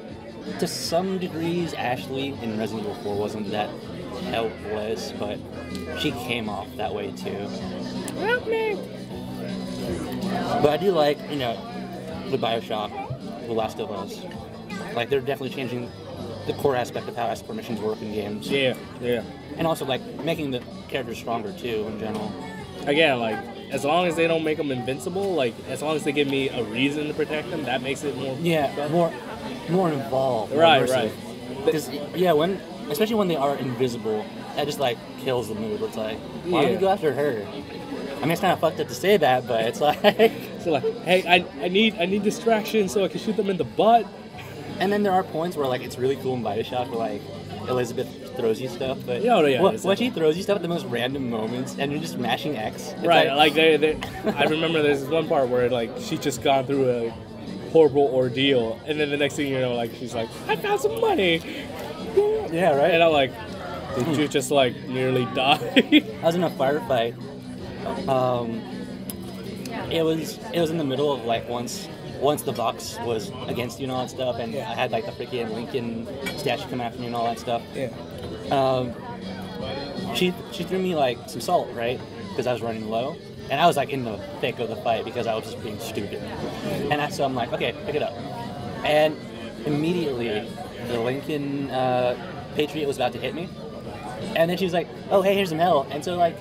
to some degrees, Ashley in Resident Evil 4 wasn't that helpless, but she came off that way too. Help me! But I do like, the Bioshock, The Last of Us. Like, they're definitely changing the core aspect of how escort missions work in games. Yeah. And also, like, making the characters stronger, too, in general. Again, like, as long as they don't make them invincible, like, as long as they give me a reason to protect them, that makes it more... Yeah, more involved. Right. Because, especially when they are invisible, that just, like, kills the mood. It's like, why don't you go after her? I mean, it's kind of fucked up to say that, but it's like... So, like, hey, I need distraction so I can shoot them in the butt. And then there are points where, like, it's really cool in Bioshock where, like, Elizabeth throws you stuff, but when she throws you stuff at the most random moments, and you're just mashing X. Right, like I remember there's this one part where, like, she's just gone through a horrible ordeal, and then the next thing you know, like, she's like, I found some money! Yeah, right? And I'm like, did you just, like, nearly die? I was in a firefight. It was in the middle of, like, once the Vox was against you and all that stuff, and I had, like, the freaking Lincoln statue come after me and all that stuff. Yeah. She threw me, like, some salt, right? Because I was running low. And I was, like, in the thick of the fight because I was just being stupid. And so I'm like, okay, pick it up. And immediately, the Lincoln Patriot was about to hit me. And then she was like, oh, hey, here's some hell. And so, like,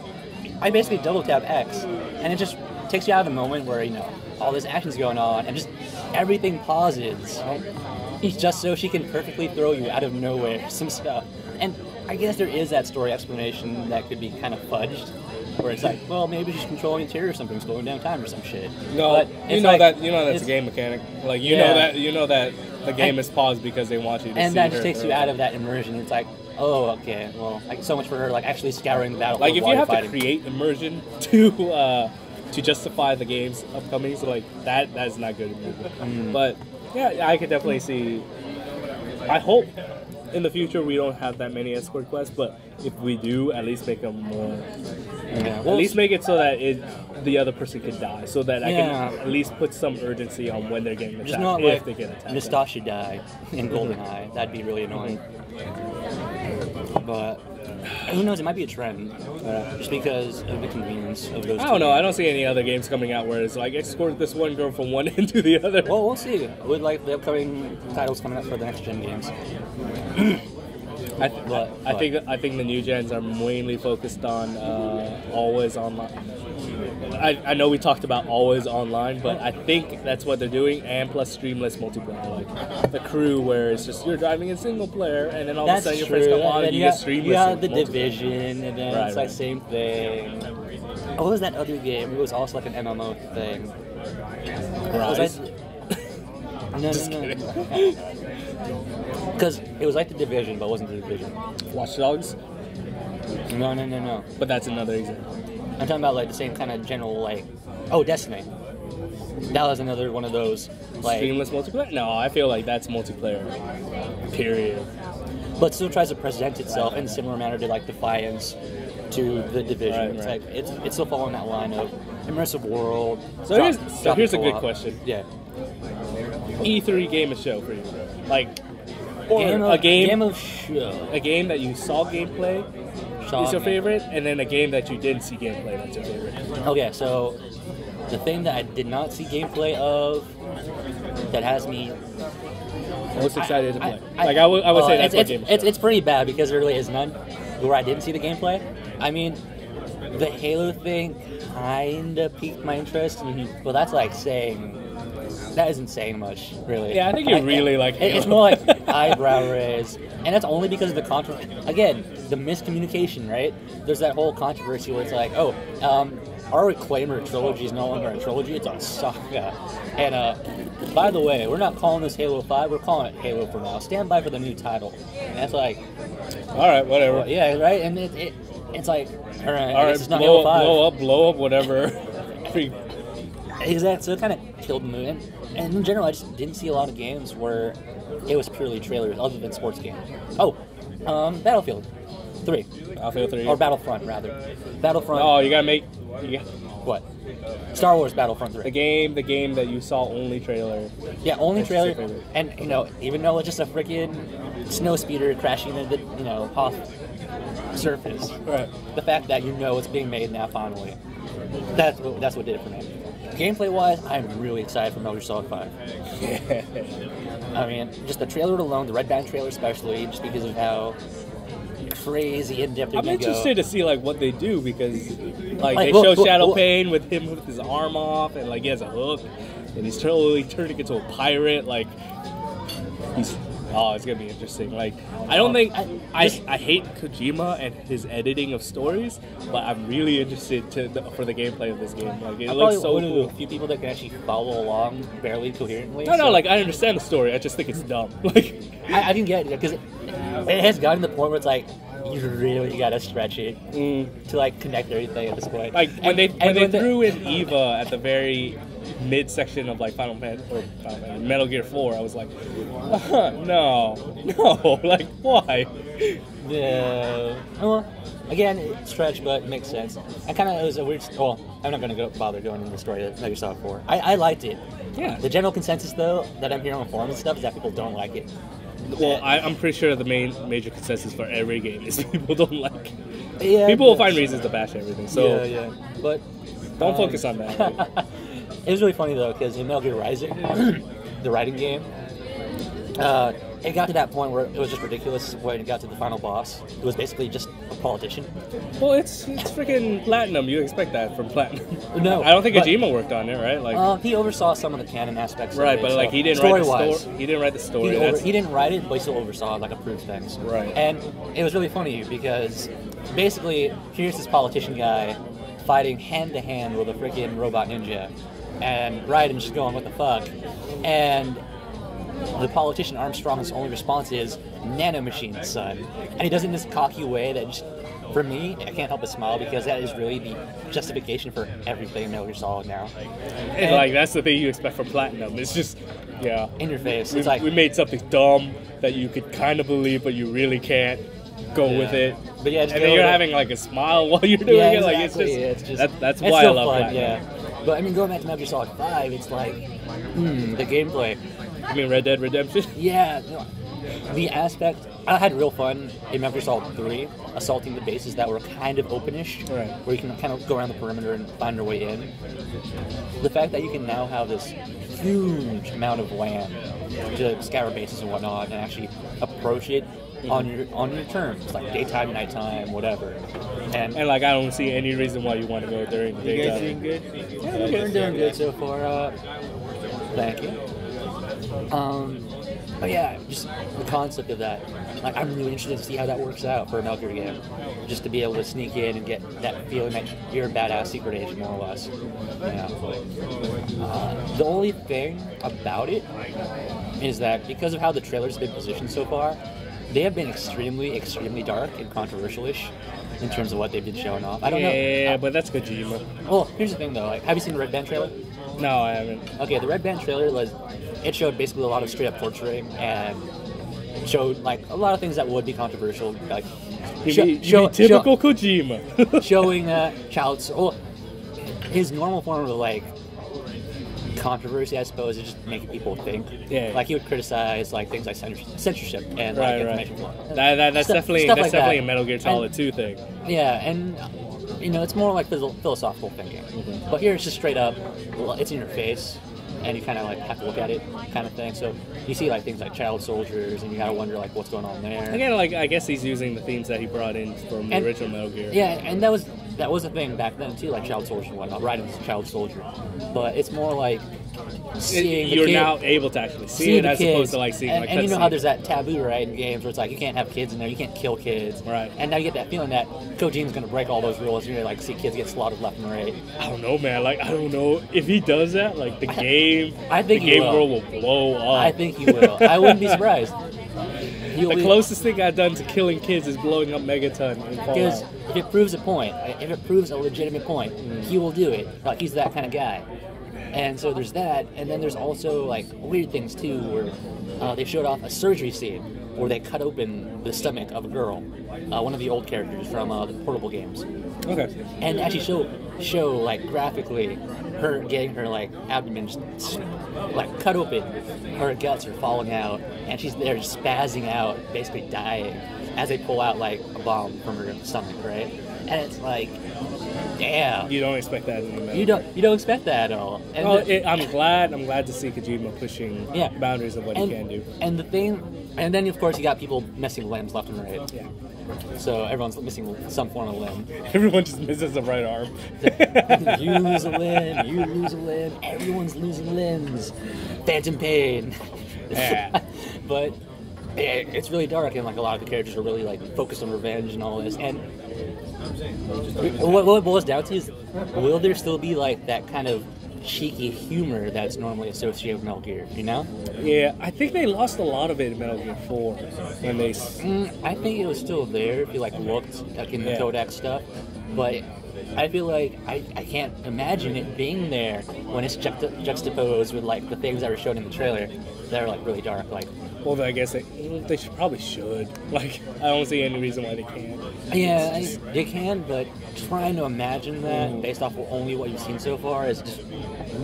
I basically double tap X. And it just takes you out of the moment where, all this action's going on, and just everything pauses, just so she can perfectly throw you out of nowhere some stuff. And I guess there is that story explanation that could be kind of fudged, where it's like, well, maybe she's controlling interior or something, slowing down time or some shit. No, but that's a game mechanic. Like you know that the game is paused because they want you to. And see that just her takes you out of that immersion. It's like, oh, okay, well, like so much for her, like actually scouring the battle. Like if you have to create immersion to justify the game's upcoming, so like that's not good. But yeah, I could definitely see. I hope in the future we don't have that many escort quests, but if we do, at least make them more. Yeah, at least make it so that the other person can die, so that I can at least put some urgency on when they're getting attacked. Just not if like they get attacked. Nostalgia should die in GoldenEye. That'd be really annoying. But who knows? It might be a trend, just because of the convenience of those. I don't know. I don't see any other games coming out where it's like escort this one girl from one end to the other. Well, we'll see with like the upcoming titles coming up for the next gen games. I think the new gens are mainly focused on always online. I know we talked about always online, but I think that's what they're doing, and plus streamless multiplayer, like the crew, where it's just you're driving in single player, and then all of a sudden your friends come on and you get streamless. You got the Division, and then it's like same thing. What was that other game? It was also like an MMO thing. Rise? No. Because it was like the Division, but it wasn't the Division. Watch Dogs? No. But that's another example. I'm talking about like the same kind of general Destiny. That was another one of those like streamless multiplayer. No, I feel like that's multiplayer. Period. But still tries to present itself in a similar manner to like Defiance to the Division. Right. It's like it's still following that line of immersive world. So here's a good question. Yeah. E3 game of show for you, like A game that you saw gameplay is your favorite, and then a game that you didn't see gameplay that's your favorite. Okay, so the thing that I did not see gameplay of that has me most excited to play. I would say that's my game of show. It's pretty bad because there really is none where I didn't see the gameplay. I mean, the Halo thing kind of piqued my interest, but that's like saying. That isn't saying much, really. Yeah, I think you really like Halo. It's more like eyebrow raise. And that's only because of the controversy. Again, the miscommunication, right? There's that whole controversy where it's like, our Reclaimer trilogy is no longer a trilogy, it's a saga. And, by the way, we're not calling this Halo 5, we're calling it Halo for now. Stand by for the new title. And that's like... Alright, whatever. Well, yeah, right? And it's like, alright, it's not blow Halo 5. blow up, whatever. Exactly, so it kind of killed the mood. And in general, I just didn't see a lot of games where it was purely trailers, other than sports games. Battlefield 3. Battlefield 3. Or Battlefront, rather. Battlefront. Oh, you gotta make... What? Star Wars Battlefront 3. The game that you saw only trailer. Yeah, only trailer. And, even though it's just a freaking snow speeder crashing into the, Hoth surface. Right. The fact that it's being made now, finally. That's what did it for me. Gameplay-wise, I'm really excited for Metal Gear Solid 5. I mean, just the trailer alone, the Red Band trailer especially, just because of how crazy in-depth they're I'm going to go. interested to see, what they do, because, they show Shadow Pain with him with his arm off, and, he has a hook, and he's totally turning into a pirate, it's gonna be interesting. I don't think I hate Kojima and his editing of stories, but I'm really interested for the gameplay of this game. It looks so one cool. of the few people that can actually follow along barely coherently. No, I understand the story. I just think it's dumb. I can get it because it has gotten to the point where it's like you really gotta stretch it to connect everything at this point. When they threw in Eva at the very mid-section of Metal Gear 4, I was like, no, why? Yeah. Well, again, it's stretch, but it makes sense. It was a weird. Well, I'm not gonna bother going into the story that Metal Gear Solid 4. I liked it. Yeah. The general consensus, though, that I'm hearing on forums and stuff, is that people don't like it. Well, I'm pretty sure the major consensus for every game is people don't like it. Yeah, people will find reasons to bash everything. So yeah. But don't focus on that. It was really funny though, because in Metal Gear Rising, the writing game, it got to that point where it was just ridiculous when it got to the final boss. It was basically just a politician. Well, it's freaking Platinum. You expect that from Platinum. No, I don't think Kojima worked on it, right? He oversaw some of the canon aspects. Right, of it, but he didn't write the story. He didn't write the story. He didn't write it, but he still oversaw approved things. Right. And it was really funny because basically here's this politician guy fighting hand to hand with a freaking robot ninja, and Raiden's just going, what the fuck? And the politician Armstrong's only response is, nanomachines, son. And he does it in this cocky way that just, for me, I can't help but smile because that is really the justification for everything in Metal Gear Solid now. And that's the thing you expect from Platinum. It's just, in your face. It's we made something dumb that you could kind of believe, but you really can't go with it. But and then you're having a smile while you're doing it. Exactly. It's just that's it's why I love fun, Platinum. Yeah. But I mean, going back to Metal Gear Solid 5, it's the gameplay. You mean Red Dead Redemption? Yeah. The aspect, I had real fun in Metal Gear Solid 3, assaulting the bases that were kind of openish, right, where you can kind of go around the perimeter and find your way in. The fact that you can now have this huge amount of land to scour bases and whatnot, and actually approach it on your terms, like daytime, nighttime, whatever. And I don't see any reason why you want to go during the daytime. You guys doing good? Yeah, we're doing good so far. Thank you. But yeah, just the concept of that. I'm really interested to see how that works out for a Metal Gear game. Just to be able to sneak in and get that feeling that you're a badass secret agent, more or less. Yeah. The only thing about it is that because of how the trailer's been positioned so far, they have been extremely, extremely dark and controversial-ish in terms of what they've been showing off. I don't know. Yeah, but that's Kojima. Well, here's the thing though. Have you seen the Red Band trailer? No, I haven't. Okay, the Red Band trailer it showed basically a lot of straight up torturing and showed like a lot of things that would be controversial, like You mean typical Kojima. showing his normal form of like controversy, I suppose, is just making people think. Yeah. Like he would criticize like things like censorship and like information flow. That's definitely a Metal Gear Solid 2 thing. Yeah, and it's more like philosophical thinking. But here it's just straight up, it's in your face, and you kind of like have to look at it, kind of thing. So you see like things like child soldiers, and you gotta wonder like what's going on there. Again, like I guess he's using the themes that he brought in from the original Metal Gear. Yeah, and that was a thing back then too, like child soldiers and whatnot, riding as a child soldier. But it's more like seeing you're now able to actually see it as opposed to like seeing like and you know how there's that taboo, right, in games where it's like you can't have kids in there, you can't kill kids. Right. And now you get that feeling that Kojima's gonna break all those rules. You're gonna like see kids get slaughtered left and right. I don't know, man. Like I don't know if he does that. Like the game world will blow up. I think he will. I wouldn't be surprised. The closest thing I've done to killing kids is blowing up Megaton in Fallout. Because if it proves a point, if it proves a legitimate point, he will do it. Like he's that kind of guy. And so there's that, and then there's also like weird things too, where they showed off a surgery scene where they cut open the stomach of a girl, one of the old characters from the portable games. Okay. And actually show like graphically her getting her like abdomen like cut open, her guts are falling out, and she's there spazzing out, basically dying as they pull out like a bomb from her stomach, right? And it's like, damn. You don't expect that in the Metal Gear. You don't expect that at all. And I'm glad to see Kojima pushing boundaries of what he can do. And then of course you got people missing limbs left and right. Yeah. So everyone's missing some form of limb. Everyone just misses the right arm. You lose a limb. You lose a limb. Everyone's losing limbs. Phantom pain. Yeah. But it's really dark, and like a lot of the characters are really like focused on revenge and all this. And what it boils down to is, will there still be like that kind of cheeky humor that's normally associated with Metal Gear, you know? Yeah, I think they lost a lot of it in Metal Gear 4 when they... I think it was still there if you like looked like in the Kodak stuff, but I feel like I can't imagine it being there when it's juxtaposed with like the things that were shown in the trailer that are like really dark, like... Well, I guess they probably should. Like, I don't see any reason why they can't. Yeah, they can, but trying to imagine that based off of only what you've seen so far is just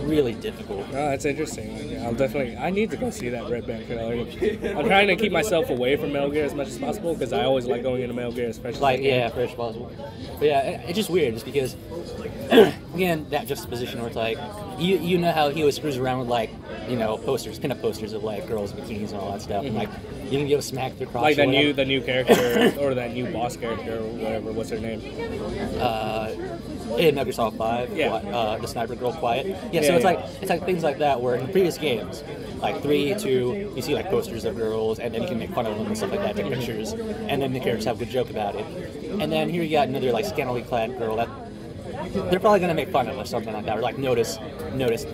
really difficult. Oh, that's interesting. I need to go see that Red Band trailer. I'm trying to keep myself away from Metal Gear as much as possible because I always like going into Metal Gear as fresh as I can. Fresh as possible. But yeah, it's just weird just because, again, that juxtaposition where it's like, you know how he always screws around with like, posters, pinup posters of like girls in bikinis and all that stuff, and like you can give a smack through crotch. Like the new character or that new boss character or whatever. What's her name? In Metal Gear Solid 5, the sniper girl, Quiet. It's like things like that where in previous games, like 3, 2, you see like posters of girls, and then you can make fun of them and stuff like that, take pictures, and then the characters have a good joke about it. And then here you got another like scantily clad girl that they're probably gonna make fun of or something like that, or like notice.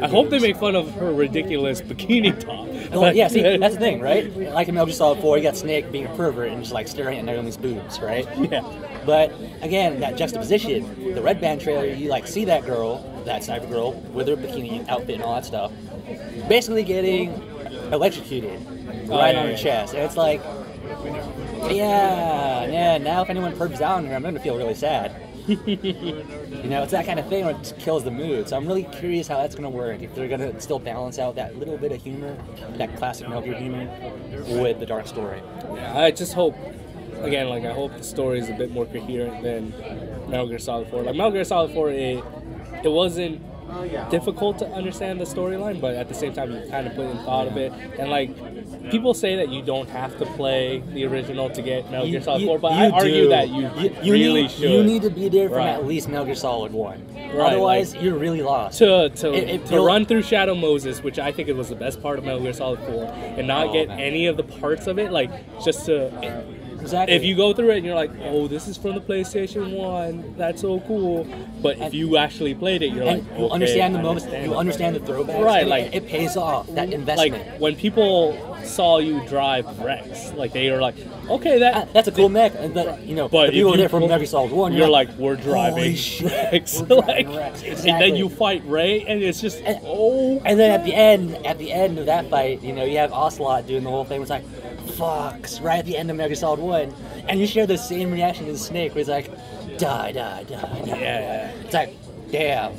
I hope they make fun of her ridiculous bikini top. Well, yeah, see, that's the thing, right? Like in Metal Gear Solid 4, you got Snake being a pervert and just like staring at Naomi's boobs, right? Yeah. But again, that juxtaposition, the Red Band trailer, you like see that girl, that sniper girl, with her bikini outfit and all that stuff, basically getting electrocuted right on her chest, and it's like, now if anyone perps down here, I'm gonna feel really sad. It's that kind of thing where it just kills the mood. So I'm really curious how that's going to work. If they're going to still balance out that little bit of humor, that classic Metal Gear humor, with the dark story. I just hope, again, I hope the story is a bit more coherent than Metal Gear Solid 4. Like Metal Gear Solid 4, it wasn't difficult to understand the storyline, but at the same time, you kind of put in thought of it. And people say that you don't have to play the original to get Metal Gear Solid 4, but I argue that you really should. You need to be there from at least Metal Gear Solid 1. Right, otherwise, you're really lost. To run through Shadow Moses, which I think it was the best part of Metal Gear Solid 4, and not get any of the parts of it, just to... Exactly. If you go through it and you're like, oh, this is from the PlayStation 1, that's so cool. But if you actually played it, you're like, okay, you understand the moments, you understand the throwbacks. Right, it pays off, that investment. Like, when people saw you drive Rex, they were like, okay, that's a cool mech. But the people there from Metal Gear Solid 1, you're like, we're driving Rex. Exactly. And then you fight Ray, and it's just, And then at the end of that fight, you have Ocelot doing the whole thing. It's like, Fox right at the end of Metal Gear Solid 1, and you share the same reaction as Snake, where he's like, die, die, die, die. Yeah. It's like, damn.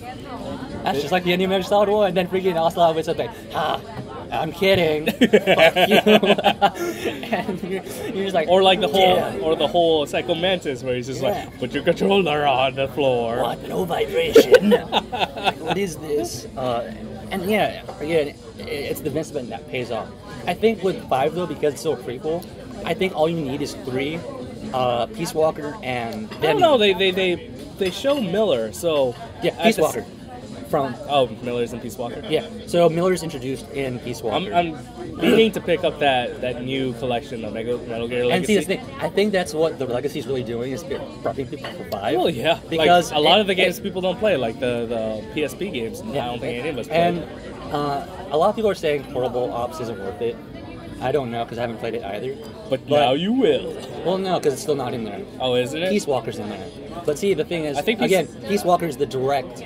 That's just like the end of Metal Gear Solid 1, and then freaking Ocelot was like, ha, I'm kidding. Fuck you. And you're just like, or like the damn. whole Psycho Mantis, where he's just like, put your controller on the floor. What? No vibration. What is this? And yeah, again, it's the investment that pays off. I think with 5 though, because it's so prequel, I think all you need is 3, Peace Walker, and then I don't know. They show Miller, so yeah, Peace Walker. From Miller's in Peace Walker. Yeah, so Miller's introduced in Peace Walker. I'm meaning to pick up that new collection of Metal Gear Legacy. And see, this thing, I think that's what the Legacy is really doing, is prepping people for 5. Well, yeah, because like, a lot of the games people don't play, like the PSP games. I don't think any of us play. And a lot of people are saying portable ops isn't worth it. I don't know because I haven't played it either. But now you will. Well, no, because it's still not in there. Oh, isn't it? Peace Walker's in there. But see, the thing is, I think again, Peace Walker is the direct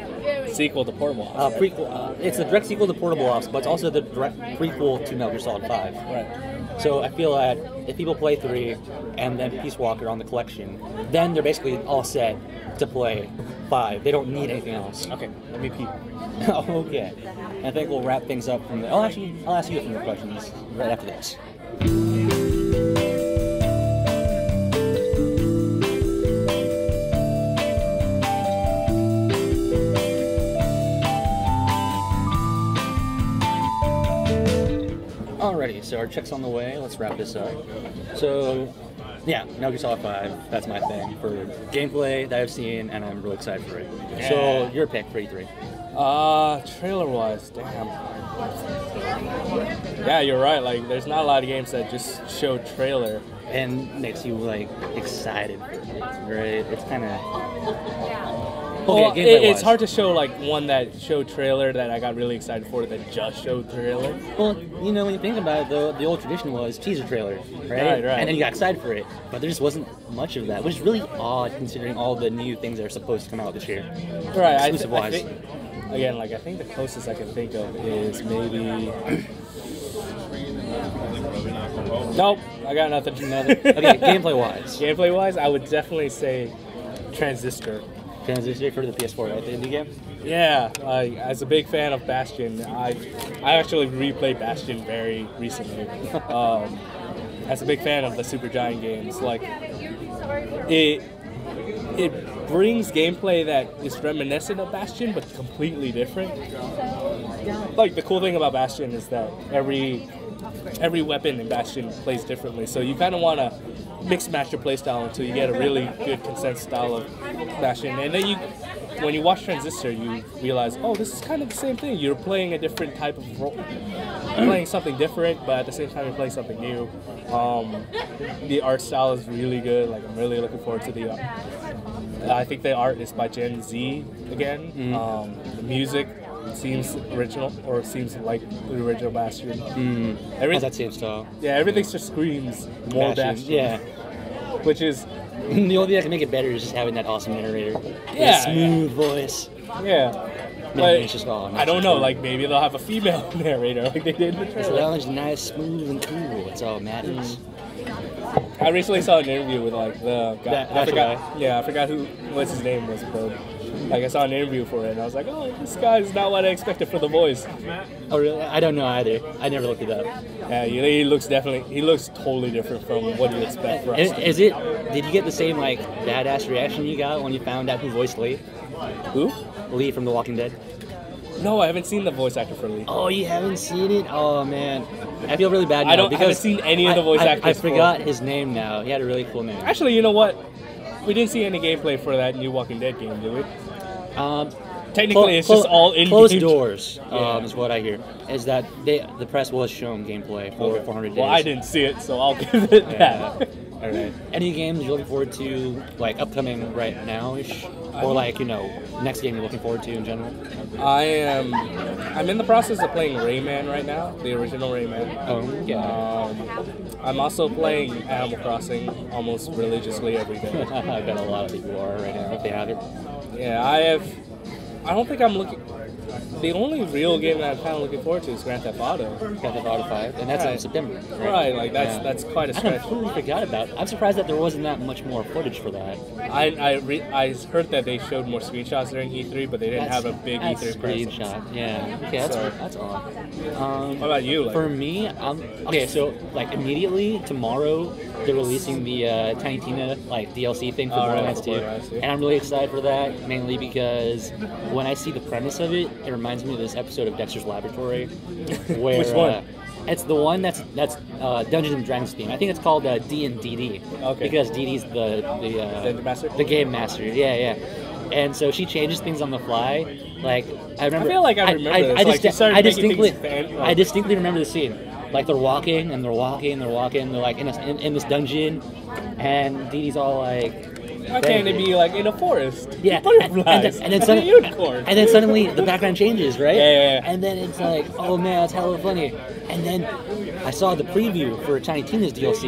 sequel to Portable Ops. prequel. It's the direct sequel to Portable Ops, but it's also the direct prequel to Metal Gear Solid 5. Right. So I feel that if people play 3 and then Peace Walker on the collection, then they're basically all set to play 5. They don't need anything else. Okay, let me pee. Okay. I think we'll wrap things up from there. Oh, actually, I'll ask you a few more questions right after this. Alrighty, so our check's on the way. Let's wrap this up. So, yeah, Metal Gear Solid 5, that's my thing for gameplay that I've seen, and I'm really excited for it. Yeah. So, your pick for E3. Trailer-wise, damn. Yeah, you're right. Like, there's not a lot of games that just show trailer. And makes you, like, excited for it, right? It's kind of... Well, it's hard to show like one that showed trailer that I got really excited for that just showed trailer. Well, you know, when you think about it, though, the old tradition was teaser trailer, right? Right. And then you got excited for it, but there just wasn't much of that, which is really odd considering all the new things that are supposed to come out this year. Right. Exclusive-wise. I think the closest I can think of is maybe. Nope, I got nothing. Okay, gameplay-wise. Gameplay-wise, I would definitely say Transistor. Transistor for the PS4, right? The indie game? Yeah, as a big fan of Bastion, I actually replayed Bastion very recently. As a big fan of the Supergiant games, like it brings gameplay that is reminiscent of Bastion but completely different. Like the cool thing about Bastion is that every weapon in Bastion plays differently, so you kind of want to mix match your playstyle until you get a really good consensus style of Bastion, and then when you watch Transistor, you realize, oh, this is kind of the same thing. You're playing a different type of role, playing something different, but at the same time you're playing something new. The art style is really good. Like I'm really looking forward to the. I think the art is by Gen Z again. The music seems original, or seems like the original Bastion. That same style. Yeah, everything just screams more Bastion. Yeah. Which is... The only thing that can make it better is just having that awesome narrator. Yeah. Smooth voice. Yeah. But it's just all. I don't know, like maybe they'll have a female narrator like they did in the trailer. As long as it's nice, smooth, and cool, that's all that matters. I recently saw an interview with like the guy. I forgot what his name was, but like I saw an interview for it, and I was like, oh, this guy's not what I expected for the voice. Oh really? I don't know either. I never looked it up. Yeah, he looks totally different from what you expect from. Is it? Did you get the same like badass reaction you got when you found out who voiced Lee? Who? Lee from The Walking Dead. No, I haven't seen the voice actor for Lee. Oh, you haven't seen it? Oh man, I feel really bad now I haven't seen any of the voice actors. I forgot his name now. He had a really cool name. Actually, you know what? We didn't see any gameplay for that new Walking Dead game, did we? Technically, it's just all in closed doors. Yeah. Is what I hear. Is that the press was shown gameplay for 400 days. Well, I didn't see it, so I'll give it that. All right. Any games you're looking forward to, like upcoming right now-ish, or like next game you're looking forward to in general? I'm in the process of playing Rayman right now, the original Rayman. Oh, yeah. I'm also playing Animal Crossing almost religiously every day. I bet a lot of people are right now if they have it. Yeah, I don't think I'm looking. The only real game that I'm kind of looking forward to is Grand Theft Auto. Grand Theft Auto 5, and that's in September. Right, like that's quite a I stretch. completely forgot about it. I'm surprised that there wasn't that much more footage for that. I heard that they showed more screenshots during E3, but they didn't have a big E3 presence. screenshot. Yeah. Okay, that's odd. What about you? For me, okay. So like immediately tomorrow, they're releasing the Tiny Tina like DLC thing for Borderlands 2, and I'm really excited for that. Mainly because when I see the premise of it, it reminds me of this episode of Dexter's Laboratory, where Which one? It's the one that's Dungeons and Dragons theme. I think it's called D&DD. Okay. Because DD's the game master. Yeah. And so she changes things on the fly. Like I remember. I feel like I remember this. I distinctly remember the scene. Like they're walking and they're walking. They're like in this dungeon, and Dee Dee's all like. Why can't it be like in a forest? Yeah, and then suddenly the background changes, right? Yeah. And then it's like, oh man, that's hella funny. And then I saw the preview for Tiny Tina's DLC,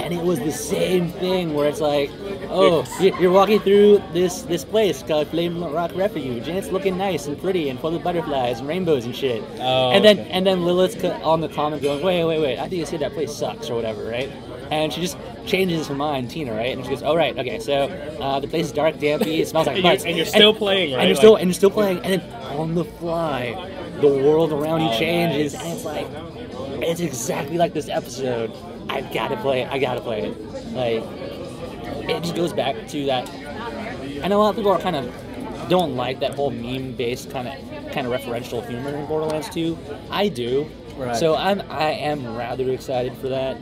and it was the same thing where it's like, oh, you're walking through this place called Flame Rock Refuge, and it's looking nice and pretty and full of butterflies and rainbows and shit. Oh, and then Lilith's on the comment going, wait, I think you said that place sucks or whatever, right? And she just changes her mind, Tina, right? And she goes, "Oh right, okay. So the place is dark, dampy. It smells like butts." And you're still playing, right? And you're still playing. And then on the fly, the world around you changes, and it's like, it's exactly like this episode. I gotta play it. Like, it just goes back to that. I know a lot of people are kind of don't like that whole meme-based kind of referential humor in Borderlands 2. I do. Right. So I am rather excited for that.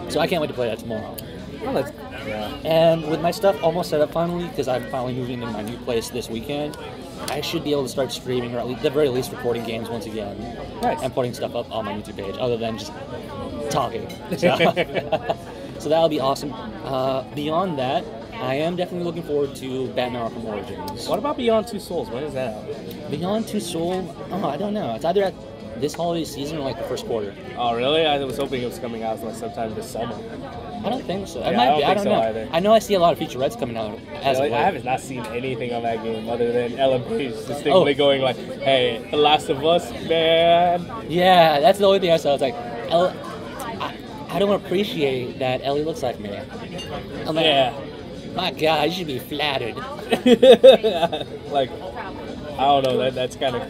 So I can't wait to play that tomorrow. And with my stuff almost set up finally, because I'm finally moving into my new place this weekend, I should be able to start streaming, or at the very least recording games once again. Nice. And putting stuff up on my YouTube page, other than just talking. So that'll be awesome. Beyond that, I am definitely looking forward to Batman Arkham Origins. What about Beyond Two Souls? When is that out? Beyond Two Souls? Oh, I don't know. It's either at this holiday season or like the first quarter. Oh, really? I was hoping it was coming out like sometime this summer. I don't think so. Yeah, It might be. I don't know. Either. I know I see a lot of featurettes coming out as Really? of I late. have not seen anything on that game other than Ellen Page distinctly going like, "Hey, The Last of Us, man." Yeah, that's the only thing I saw. It's like, I don't appreciate that Ellie looks like me. I'm like, Yeah. my God, you should be flattered. Like, I don't know. That's kind of.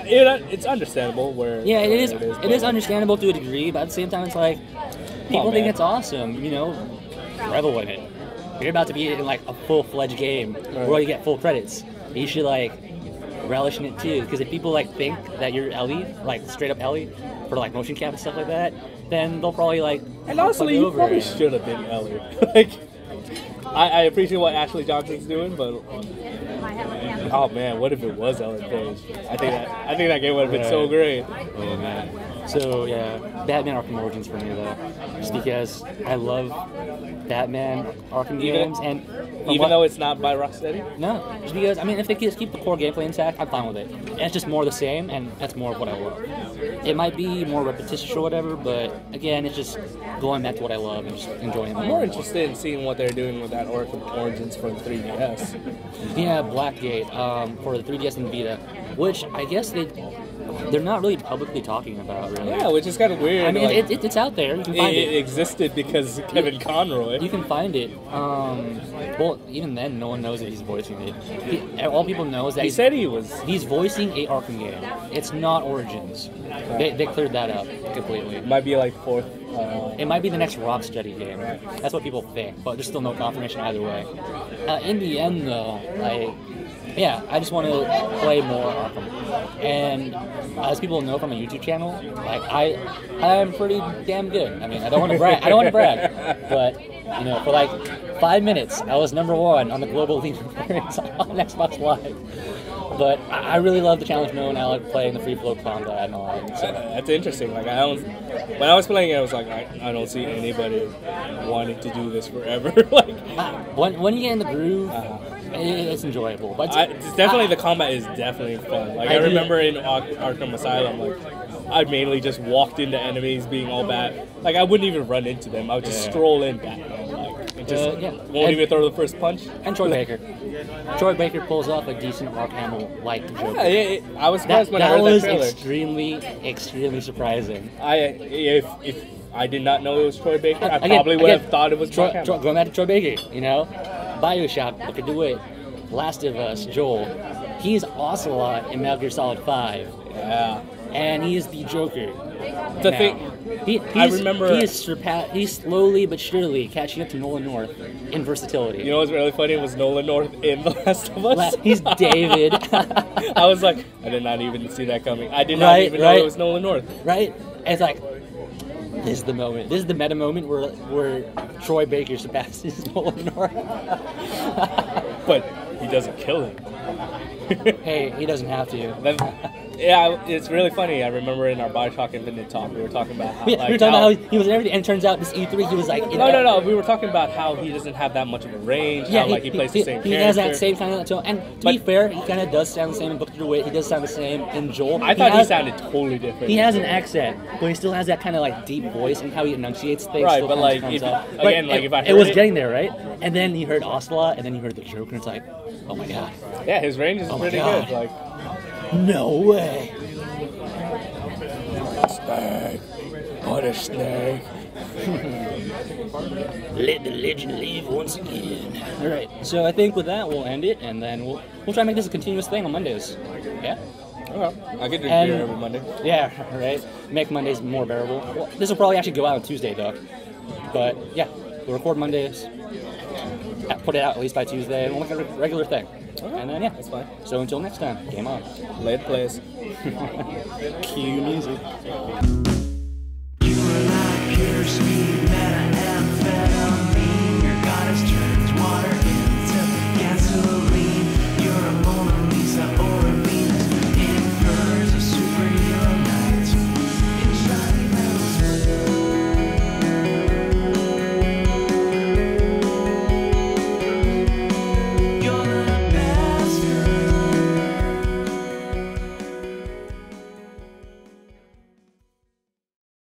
It's understandable where. Yeah, it is. It It is understandable to a degree, but at the same time, it's like people think it's awesome. You know, revel in it. You're about to be in like a full-fledged game where you get full credits. You should like relish in it too, because if people like think that you're Ellie, like straight up Ellie, for like motion cap and stuff like that, then they'll probably like. And honestly, you probably should have been Ellie. Like, I appreciate what Ashley Johnson's doing, but oh man, what if it was Ellen Page? I think that game would have been so great. Oh man. So yeah, Batman Arkham Origins for me though, just because I love Batman Arkham games, and even though it's not by Rocksteady. No, just because I mean, if they just keep the core gameplay intact, I'm fine with it. And it's just more the same, and that's more of what I love. It might be more repetitious or whatever, but again, it's just going back to what I love and just enjoying it. I'm more interested in seeing what they're doing with that Arkham Origins for the 3DS. Yeah, Blackgate for the 3DS and Vita, which I guess they're not really publicly talking about, really. Yeah, which is kind of weird. I mean, like, it's out there. You can find it. It existed because of Kevin Conroy. You can find it. Well, even then, no one knows that he's voicing it. All people know is that He said he was. he's voicing a Arkham game. It's not Origins. They cleared that up completely. It might be like fourth. It might be the next Rocksteady game. That's what people think, but there's still no confirmation either way. In the end, though, I just want to play more Arkham. And as people know from my YouTube channel, like I'm pretty damn good. I mean, I don't want to brag. But you know, for like 5 minutes, I was #1 on the global leaderboards on Xbox Live. But I really love the challenge mode, and I like playing the free flow combat and all that. So. That's interesting. Like when I was playing it, I was like, I don't see anybody wanting to do this forever. Like when you get in the groove, it's enjoyable. But it's definitely the combat is definitely fun. Like I remember in Arkham Asylum, like I mainly just walked into enemies being all bad. Like I wouldn't even run into them. I would just stroll in Batman, like Just yeah. won't even throw the first punch. And Troy Baker. Troy Baker pulls off a decent Mark Hamill-like Joker. Yeah, I was surprised when I That heard was that trailer. extremely surprising. If I did not know it was Troy Baker, I probably would have thought it was Mark Hamill. Going back to Troy Baker, you know? BioShock, look into it. Last of Us, Joel. He's Ocelot in Metal Gear Solid 5. Yeah. And he is the Joker. The thing... I remember... He's slowly but surely catching up to Nolan North in versatility. You know what's really funny was Nolan North in The Last of Us. He's David. I was like, I did not even see that coming. I did not even know it was Nolan North. Right? And it's like, this is the moment. This is the meta moment where Troy Baker surpasses Nolan North. But he doesn't kill him. Hey, he doesn't have to. Yeah, it's really funny. I remember in our BioShock Infinite talk, we were talking about how... we were talking about how he was in everything, and it turns out this E3, he was like... No. We were talking about how he doesn't have that much of a range, how he plays the same character. He has that same kind of tone. And to be fair, he kind of does sound the same in Book of the Wit. He does sound the same in Joel. I thought he sounded totally different. He has an accent, but he still has that kind of like deep voice and how he enunciates things. Right, but like, if I heard it was getting there, right? And then you heard Ocelot, and then you heard the Joker, and it's like, oh my god. Yeah, his range is pretty good. Like, no way. Snake. What a snake. Let the legend live once again. Alright, so I think with that we'll end it, and then we'll try and make this a continuous thing on Mondays. Yeah? Okay. I could drink beer every Monday. Yeah, right. Make Mondays more bearable. Well, this will probably actually go out on Tuesday, though. But yeah, we'll record Mondays, put it out at least by Tuesday, and we'll make it a regular thing. Okay. And then, yeah. That's fine. So until next time, game on. Late plays. Cue music. You are like piercing.